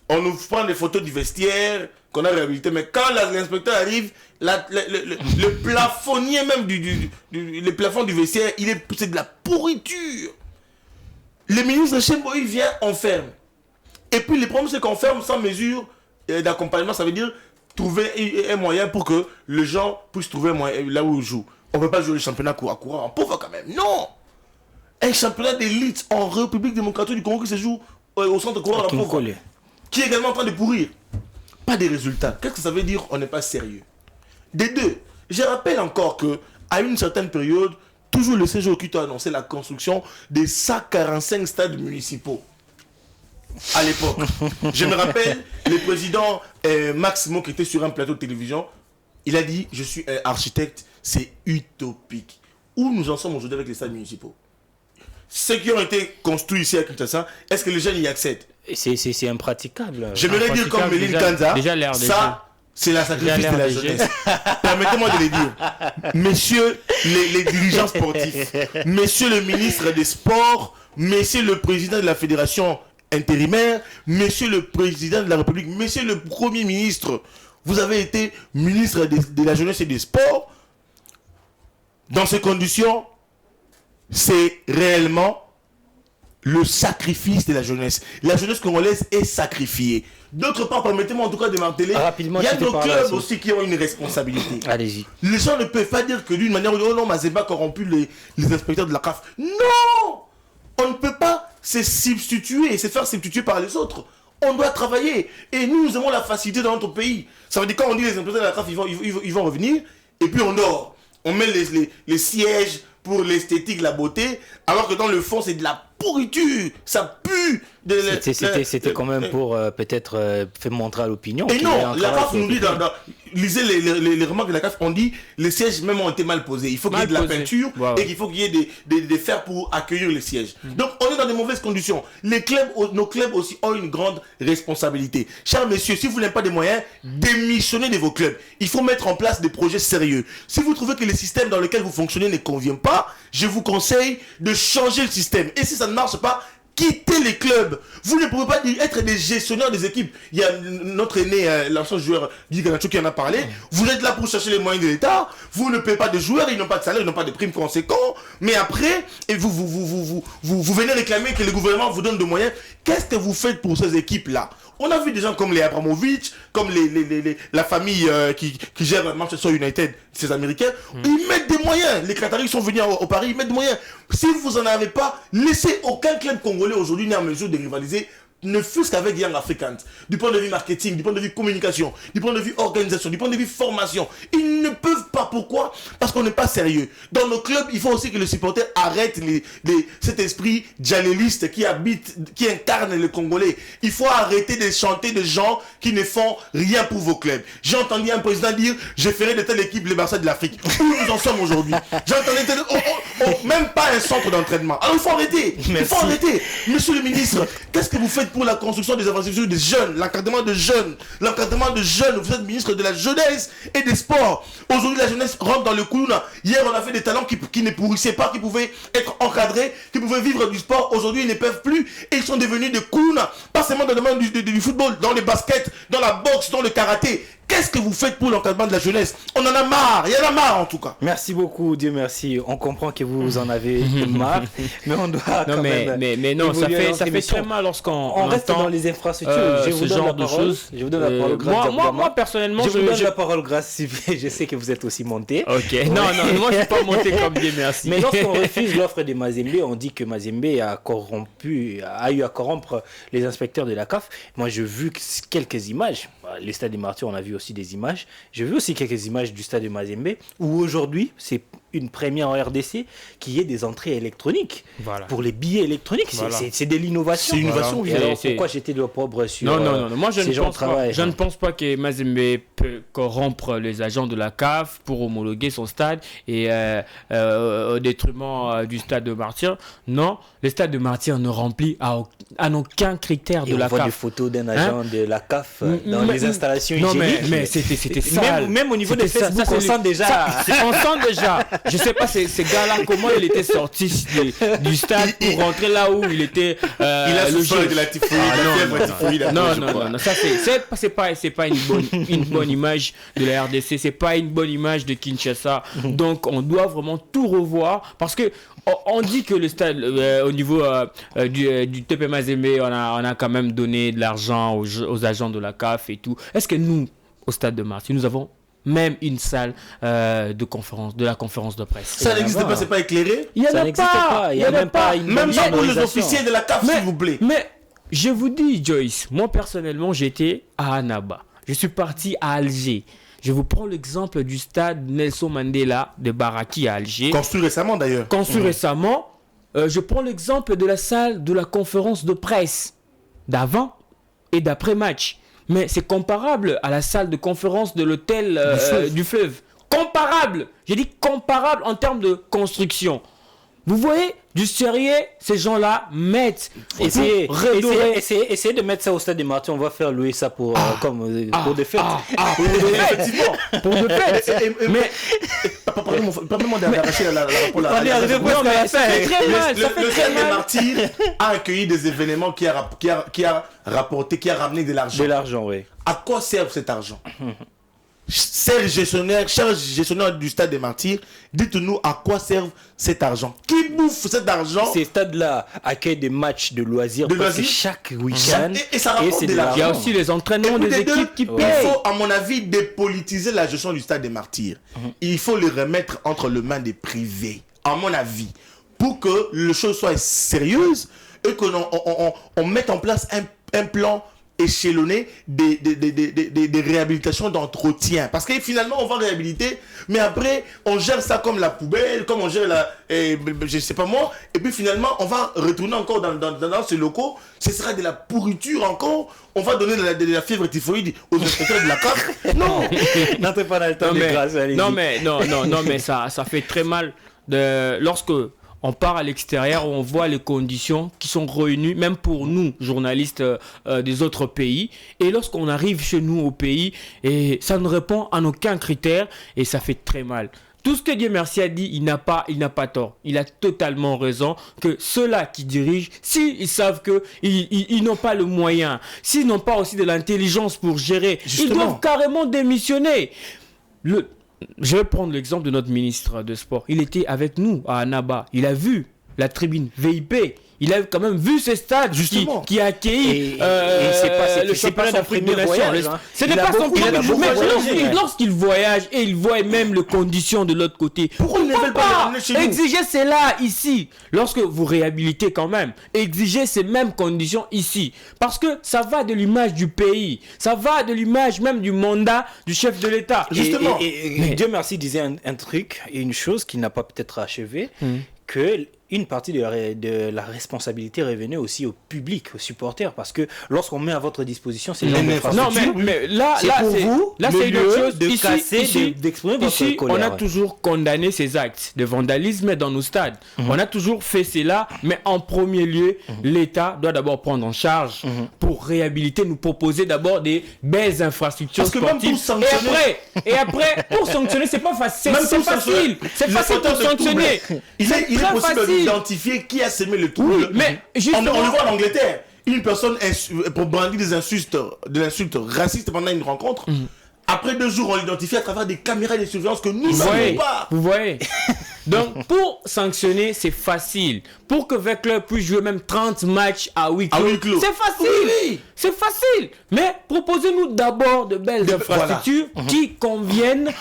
On nous prend des photos du vestiaire qu'on a réhabilité, mais quand l'inspecteur arrive, le plafonnier même le plafond du vestiaire, c'est de la pourriture. Le ministre Chemboï vient, on ferme. Et puis le problème c'est qu'on ferme sans mesure d'accompagnement, ça veut dire trouver un moyen pour que les gens puissent trouver un moyen là où ils jouent. On ne peut pas jouer le championnat à courant, en pauvre quand même. Non! Un championnat d'élite en République démocratique du Congo qui se joue au centre courant en pauvre, qui est également en train de pourrir. Pas de résultats. Qu'est-ce que ça veut dire? On n'est pas sérieux. Des deux, je rappelle encore que à une certaine période, toujours le CG Okito a annoncé la construction de 145 stades municipaux. À l'époque. Je me rappelle, le président Maximo qui était sur un plateau de télévision, il a dit, je suis architecte, c'est utopique. Où nous en sommes aujourd'hui avec les stades municipaux? Ceux qui ont été construits ici à Kinshasa, est-ce que les gens y accèdent? C'est impraticable. J'aimerais dire comme Méline Kanza, c'est la sacrifice de la jeunesse. Permettez-moi de le dire. Messieurs les dirigeants sportifs, messieurs le ministre des Sports, messieurs le président de la fédération intérimaire, messieurs le président de la République, messieurs le premier ministre, vous avez été ministre de la jeunesse et des sports. Dans ces conditions, c'est réellement le sacrifice de la jeunesse. La jeunesse congolaise est sacrifiée. D'autre part, permettez-moi en tout cas de marteler, il y a nos clubs aussi qui ont une responsabilité. Allez-y. Les gens ne peuvent pas dire que d'une manière ou d'une autre, oh non, Mazembe a corrompu les inspecteurs de la CAF. Non! On ne peut pas se substituer et se faire substituer par les autres. On doit travailler. Et nous avons la facilité dans notre pays. Ça veut dire quand on dit les inspecteurs de la CAF, ils vont revenir, et puis on dort. On met les sièges pour l'esthétique, la beauté, alors que dans le fond, c'est de la pourriture. Ça pue. C'était quand même pour peut-être faire montrer à l'opinion. Et non, la CAF nous dit, lisez les remarques de la CAF, on dit les sièges même ont été mal posés. Il faut qu'il y ait de la peinture et qu'il faut qu'il y ait des fers pour accueillir les sièges. Donc on est dans de mauvaises conditions. Nos clubs aussi ont une grande responsabilité. Chers messieurs, si vous n'avez pas de moyens, démissionnez de vos clubs. Il faut mettre en place des projets sérieux. Si vous trouvez que le système dans lequel vous fonctionnez ne convient pas, je vous conseille de changer le système. Et si ça ne marche pas, quittez les clubs. Vous ne pouvez pas être des gestionnaires des équipes. Il y a notre aîné, l'ancien joueur Guy Ganacho qui en a parlé. Vous êtes là pour chercher les moyens de l'État. Vous ne payez pas de joueurs, ils n'ont pas de salaire, ils n'ont pas de primes conséquents. Mais après, et vous venez réclamer que le gouvernement vous donne des moyens. Qu'est-ce que vous faites pour ces équipes-là? On a vu des gens comme les Abramovich, comme la famille qui gère Manchester United, ces Américains. Ils mettent des moyens. Les Qataris sont venus au Paris, ils mettent des moyens. Si vous n'en avez pas, laissez aucun club congolais aujourd'hui n'est en mesure de rivaliser, ne fût-ce qu'avec Young Africans, du point de vue marketing, du point de vue communication, du point de vue organisation, du point de vue formation. Ils ne peuvent pas. Pourquoi? Parce qu'on n'est pas sérieux. Dans nos clubs, il faut aussi que les supporters arrêtent cet esprit djaléliste qui incarne le Congolais. Il faut arrêter de chanter des gens qui ne font rien pour vos clubs. J'ai entendu un président dire « Je ferai de telle équipe les Barça de l'Afrique ». Où nous en sommes aujourd'hui? J'ai entendu même pas un centre d'entraînement. Alors il faut arrêter. Il faut arrêter. Monsieur le ministre, qu'est-ce que vous faites pour la construction des infrastructures des jeunes, l'encadrement de jeunes, vous êtes ministre de la jeunesse et des sports. Aujourd'hui, la jeunesse rentre dans le Koulouna. Hier, on a fait des talents qui ne pourrissaient pas, qui pouvaient être encadrés, qui pouvaient vivre du sport. Aujourd'hui, ils ne peuvent plus et ils sont devenus des Koulouna. Pas seulement dans le domaine du football, dans le basket, dans la boxe, dans le karaté. Qu'est-ce que vous faites pour l'encadrement de la jeunesse? On en a marre, il y en a marre en tout cas. Merci beaucoup, Dieu merci. On comprend que vous en avez marre, mais on doit quand même. Mais non, ça fait très mal lorsqu'on reste dans les infrastructures. Je vous donne la parole. Je vous donne la parole. Moi personnellement, je vous donne la parole grâce. Je sais que vous êtes aussi monté. Ok. Non, moi je suis pas monté comme Dieu merci. Mais lorsqu'on refuse l'offre de Mazembe, on dit que Mazembe a eu à corrompre les inspecteurs de la CAF. Moi, j'ai vu quelques images. Le stade des Martyrs, on a vu aussi des images. J'ai vu aussi quelques images du stade de Mazembe où aujourd'hui, c'est une première en RDC qu'il y ait des entrées électroniques pour les billets électroniques. C'est de l'innovation. C'est une innovation. Alors pourquoi j'étais de pauvre sur Non. Moi, je ne pense pas que Mazembe peut corrompre les agents de la CAF pour homologuer son stade et au détriment du stade de Martyrs. Non, le stade de Martyrs ne remplit à aucun critère de la CAF. On voit des photos d'un agent de la CAF dans les installations hygiéniques. Non, mais c'était sale. Même au niveau de Facebook, on sent déjà. On sent déjà. Je sais pas ces gars-là comment il était sorti du stade pour rentrer là où il était. Il a souffert de la typhoïde. Non. Ça c'est pas une bonne image de la RDC. C'est pas une bonne image de Kinshasa. Donc on doit vraiment tout revoir parce que on dit que le stade au niveau du TP Mazembe on a quand même donné de l'argent aux agents de la CAF et tout. Est-ce que nous au stade de Martyrs nous avons même une salle de la conférence de presse? Ça n'existe pas, c'est pas éclairé? Il n'y en a pas. Il n'y a même pas une même pas pour les officiers de la CAF, s'il vous plaît. Mais je vous dis, Joyce, moi personnellement, j'étais à Annaba. Je suis parti à Alger. Je vous prends l'exemple du stade Nelson Mandela de Baraki à Alger. Construit récemment d'ailleurs. Récemment. Je prends l'exemple de la salle de la conférence de presse d'avant et d'après-match. Mais c'est comparable à la salle de conférence de l'hôtel du fleuve. Comparable. J'ai dit comparable en termes de construction. Vous voyez, du sérieux, ces gens-là mettent. Essayez de mettre ça au stade des Martyrs. On va faire louer ça pour des fêtes. Effectivement. Pour de fêtes. Mais Pardonnez-moi d'arracher la réponse. Ça fait très mal. Ça fait Le très stade des mal. Martyrs a accueilli des événements qui a ramené de l'argent. De l'argent, oui. À quoi sert cet argent? Chers gestionnaires du stade des Martyrs, dites-nous à quoi sert cet argent. Qui bouffe cet argent? Ces stades-là accueillent des matchs de loisirs chaque week-end. Et ça rapporte de l'argent. Il y a aussi les entraînements des équipes qui payent. Il faut, à mon avis, dépolitiser la gestion du stade des Martyrs. Il faut le remettre entre les mains des privés, à mon avis, pour que les choses soient sérieuses et que on mette en place un plan échelonné des réhabilitations d'entretien. Parce que finalement, on va réhabiliter, mais après, on gère ça comme la poubelle, comme on gère je sais pas moi, et puis finalement, on va retourner encore dans ces locaux, ce sera de la pourriture encore, on va donner de la fièvre typhoïde aux inspecteurs de la CAF. Non, n'entrez pas dans le temps de grâce, non, mais ça fait très mal lorsque on part à l'extérieur où on voit les conditions qui sont réunies, même pour nous, journalistes des autres pays. Et lorsqu'on arrive chez nous au pays, et ça ne répond à aucun critère et ça fait très mal. Tout ce que Dieu merci a dit, il n'a pas tort. Il a totalement raison que ceux-là qui dirigent, s'ils savent qu'ils n'ont pas le moyen, s'ils n'ont pas aussi de l'intelligence pour gérer, ils doivent carrément démissionner. Je vais prendre l'exemple de notre ministre de Sport. Il était avec nous à Annaba. Il a vu la tribune VIP. Il a quand même vu ces stades qui a accueilli le championnat d'Afrique des Nations. Ce n'est pas son premier jour. Lorsqu'il voyage et il voit même les conditions de l'autre côté, pourquoi pas exiger cela ici? Lorsque vous réhabilitez quand même, exigez ces mêmes conditions ici. Parce que ça va de l'image du pays. Ça va de l'image même du mandat du chef de l'État. Justement. Et Dieu merci disait un truc et une chose qu'il n'a pas peut-être achevé, que une partie de la responsabilité revenait aussi au public, aux supporters, parce que lorsqu'on met à votre disposition ces gens d'infrastructures, mais là c'est une autre chose de casser, d'exprimer votre colère. On a toujours condamné ces actes de vandalisme dans nos stades. On a toujours fait cela, mais en premier lieu, l'État doit d'abord prendre en charge pour réhabiliter, nous proposer d'abord des belles infrastructures sportives. Et après, pour sanctionner, c'est pas facile. C'est facile. C'est facile pour sanctionner. Il est possible d'identifier qui a semé le trouble. Oui, mais justement, on le voit en Angleterre. Une personne pour brandir de l'insulte raciste pendant une rencontre. Après 2 jours, on l'identifie à travers des caméras de surveillance que nous n'avons pas. Vous voyez. Donc, pour sanctionner, c'est facile. Pour que votre club puisse jouer même 30 matchs à huis clos, c'est facile. Oui. C'est facile. Mais proposez-nous d'abord de belles infrastructures qui conviennent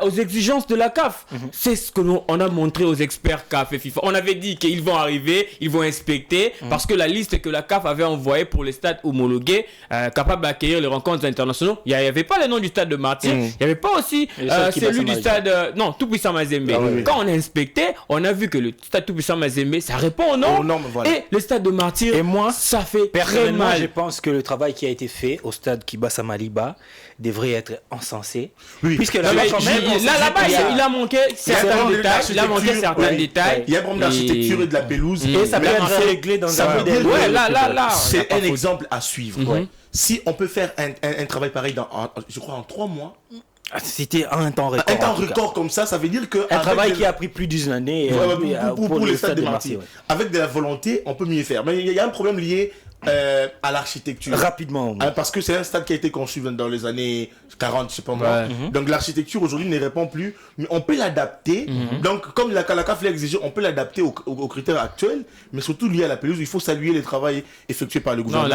aux exigences de la CAF. C'est ce que on a montré aux experts CAF et FIFA. On avait dit qu'ils vont arriver, ils vont inspecter, parce que la liste que la CAF avait envoyée pour les stades homologués, capables d'accueillir les rencontres internationales, il n'y avait pas le nom du stade de Martyrs, il n'y avait pas aussi celui du stade Tout-Puissant Mazembe. Quand on a inspecté, on a vu que le stade Tout-Puissant Mazembe, ça répond aux normes. Et le stade de Martyrs, et moi, ça fait très mal. Je pense que le travail qui a été fait au stade Kibasa Maliba devrait être encensé. Oui. Puisque là-bas, il a manqué certains détails. Il y a un problème d'architecture et de la pelouse. Et ça peut être réglé dans un modèle. C'est un exemple à suivre. Si on peut faire un travail pareil je crois en 3 mois. C'était un temps record. Un temps record comme ça veut dire que... Un travail qui a pris plus d'une année pour le stade de Martyrs. Avec de la volonté, on peut mieux faire. Mais il y a un problème lié à l'architecture. Rapidement. Parce que c'est un stade qui a été conçu dans les années 40, je sais pas moi. Donc l'architecture aujourd'hui ne répond plus, mais on peut l'adapter. Donc comme la CAF l'a exigé, on peut l'adapter aux critères actuels, mais surtout lié à la pelouse. Il faut saluer le travail effectué par le gouvernement.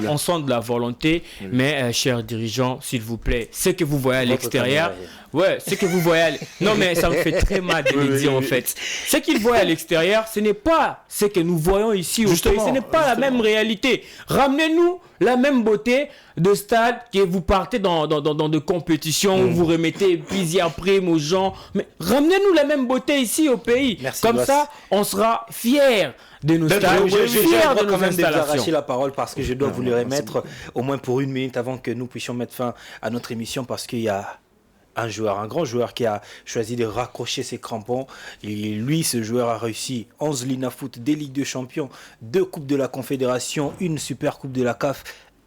On sent de la volonté, mais chers dirigeants, s'il vous plaît, ce que vous voyez à l'extérieur, ce que vous voyez non mais ça me fait très mal de le dire en fait. Ce qu'ils voient à l'extérieur, ce n'est pas ce que nous voyons ici au pays, ce n'est pas la même réalité. Ramenez-nous la même beauté de stade que vous partez dans de compétitions où vous remettez plusieurs primes aux gens, mais ramenez-nous la même beauté ici au pays. Merci, comme ça on sera fiers de nos stades, fiers de nos installations. Arracher la parole parce que je dois vous le remettre au moins pour 1 minute avant que nous puissions mettre fin à notre émission, parce qu'il y a un grand joueur qui a choisi de raccrocher ses crampons. Et lui, ce joueur a réussi 11 Linafoot, des Ligues de Champions, 2 Coupes de la Confédération, une Super Coupe de la CAF,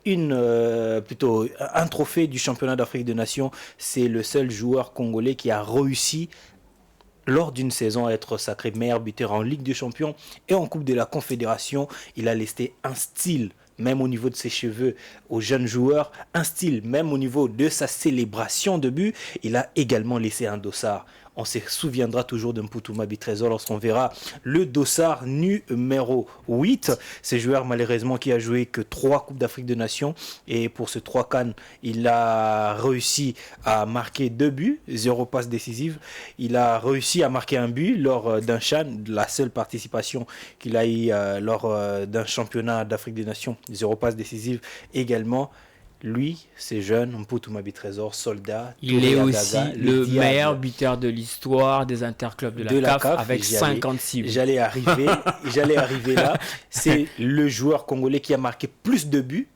un trophée du championnat d'Afrique des Nations. C'est le seul joueur congolais qui a réussi lors d'une saison à être sacré meilleur buteur en Ligue des Champions et en Coupe de la Confédération. Il a laissé un style, même au niveau de ses cheveux, aux jeunes joueurs, un style, même au niveau de sa célébration de but. Il a également laissé un dossard. On se souviendra toujours de Mputu Mabi Trésor lorsqu'on verra le dossard numéro 8. Ce joueur, malheureusement, qui a joué que 3 Coupes d'Afrique des Nations. Et pour ce 3 CAN, il a réussi à marquer 2 buts, 0 passe décisive. Il a réussi à marquer un but lors d'un CHAN, la seule participation qu'il a eu lors d'un championnat d'Afrique des Nations, 0 passe décisive également. Lui, c'est jeune, Mputu Mabi Trésor, soldat. Il est aussi le meilleur buteur de l'histoire des interclubs de la CAF avec 56 buts. J'allais arriver là. C'est le joueur congolais qui a marqué plus de buts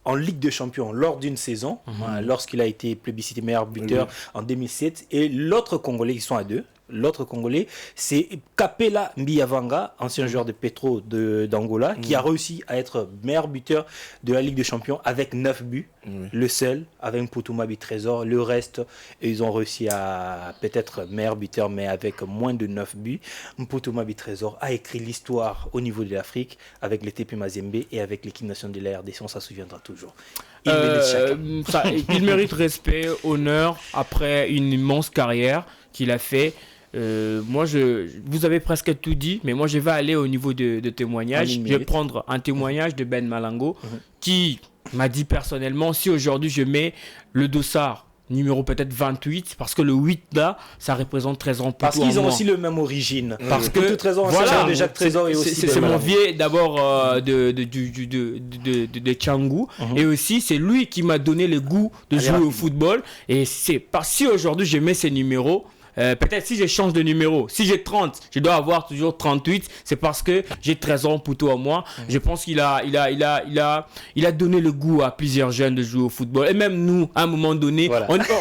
en Ligue des Champions lors d'une saison, lorsqu'il a été plébiscité meilleur buteur en 2007. Et l'autre Congolais, ils sont à 2. L'autre Congolais, c'est Kapela Mbiyavanga, ancien joueur de Petro d'Angola, qui a réussi à être meilleur buteur de la Ligue des Champions avec 9 buts. Le seul, avec Mputu Mabi Trésor. Le reste, ils ont réussi à peut-être meilleur buteur, mais avec moins de 9 buts. Mputu Mabi Trésor a écrit l'histoire au niveau de l'Afrique avec le TP Mazembe et avec l'équipe nationale de la RDC. On s'en souviendra toujours. Il mérite respect, honneur, après une immense carrière qu'il a fait. Vous avez presque tout dit, mais moi je vais aller au niveau de témoignages. Je vais prendre un témoignage de Ben Malango qui m'a dit personnellement, si aujourd'hui je mets le dossard numéro peut-être 28, parce que le 8 là, ça représente Trésor. Parce qu'ils ont aussi le même origine. Parce que tout Trésor, voilà, de Jacques Trésor est aussi. C'est mon vieux d'abord de Tchangou, et aussi c'est lui qui m'a donné le goût de jouer au football. Et c'est parce que si aujourd'hui je mets ces numéros. Peut-être si je change de numéro, si j'ai 30, je dois avoir toujours 38. C'est parce que j'ai 13 ans Mputu à moi. Je pense qu'il a donné le goût à plusieurs jeunes de jouer au football. Et même nous, à un moment donné,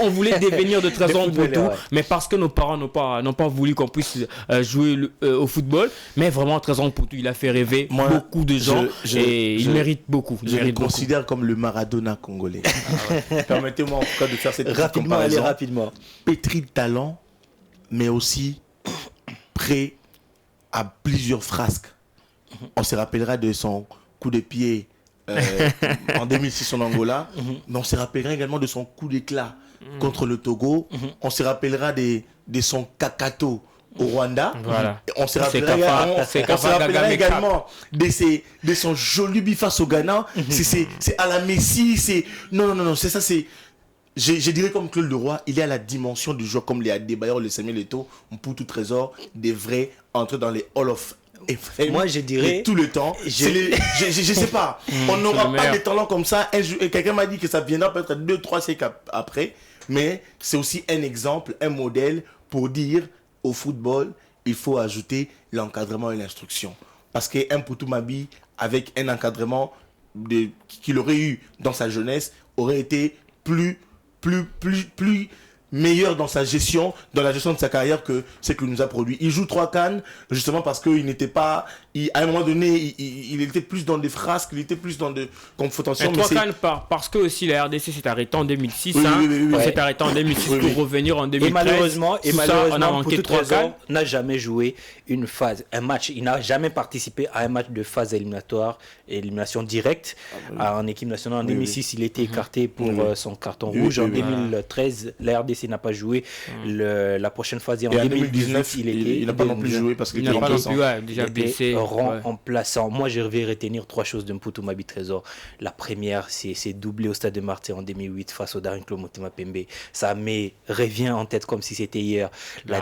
on voulait devenir de 13 ans Mputu, mais parce que nos parents n'ont pas voulu qu'on puisse jouer au football. Mais vraiment, 13 ans Mputu, il a fait rêver beaucoup de gens et il mérite beaucoup. Je le considère comme le Maradona congolais. Permettez-moi en tout cas de faire cette petite comparaison. Rapidement. Pétri de talent, mais aussi prêt à plusieurs frasques. On se rappellera de son coup de pied en 2006 en Angola, mais on se rappellera également de son coup d'éclat contre le Togo. On se rappellera de son kakato au Rwanda. Voilà. On se rappellera également de son joli but face au Ghana. C'est à la Messi. Non, c'est ça, c'est... Je dirais comme Claude Leroy, il est à la dimension du joueur comme les Adebayor, les Samuel Eto'o, Mputu Trésor, devrait entrer dans les Hall of Fame. Moi, je dirais tout le temps. Je sais pas. On n'aura pas des talents comme ça. Quelqu'un m'a dit que ça viendra peut-être 2-3 siècles après, mais c'est aussi un exemple, un modèle pour dire au football, il faut ajouter l'encadrement et l'instruction. Parce qu'un Mputu Mabi, avec un encadrement qu'il aurait eu dans sa jeunesse, aurait été plus meilleur dans sa gestion, dans la gestion de sa carrière que ce qu'il nous a produit. Il joue 3 CAN justement parce qu'il n'était pas... à un moment donné, il était plus dans des frasques, il était plus dans de confrontations. 3 CAN parce que aussi la RDC s'est arrêtée en 2006. Oui. S'est arrêtée en 2006 pour revenir en 2013. Et malheureusement, on a manqué 3 CAN. N'a jamais joué un match. Il n'a jamais participé à un match de phase élimination directe en équipe nationale. En 2006, il était écarté pour son carton rouge. En 2013, la RDC n'a pas joué la prochaine phase. Et en 2019, il n'a pas non plus joué parce qu'il était déjà blessé. Remplaçant. Moi, je vais retenir 3 choses de Mputu Mabi Trésor. La première, c'est doublé au Stade de Marseille en 2008 face au Daring Club Motema Pembe. Ça revient en tête comme si c'était hier. La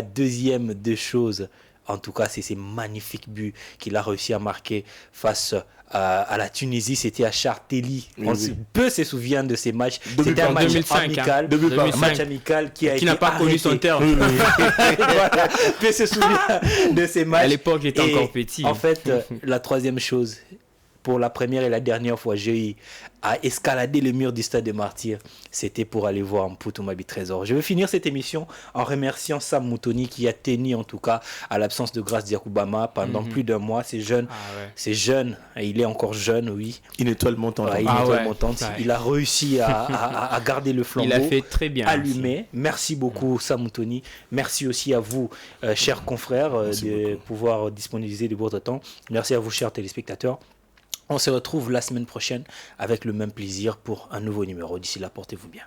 deuxième des choses, en tout cas, c'est ces magnifiques buts qu'il a réussi à marquer face à la Tunisie. C'était à Chartelli. Peu se souvient de ces matchs. C'était un match 2005, amical, un match amical qui n'a pas connu son terme. Voilà. Peu se souvient de ces matchs. À l'époque, il était encore petit. En fait, la troisième chose, pour la première et la dernière fois, j'ai eu à escalader le mur du Stade des Martyrs, c'était pour aller voir Mputu Mabi Trésor. Je vais finir cette émission en remerciant Sam Moutoni qui a tenu en tout cas à l'absence de Grâce Diakoubama pendant plus d'un mois. C'est jeune, c'est jeune, et il est encore jeune, oui. Une étoile montante. Il a réussi à garder le flambeau. Il a fait très bien. Allumé. Aussi. Merci beaucoup Sam Moutoni. Merci aussi à vous, chers confrères, de pouvoir disponibiliser de votre temps. Merci à vous, chers téléspectateurs. On se retrouve la semaine prochaine avec le même plaisir pour un nouveau numéro. D'ici là, portez-vous bien.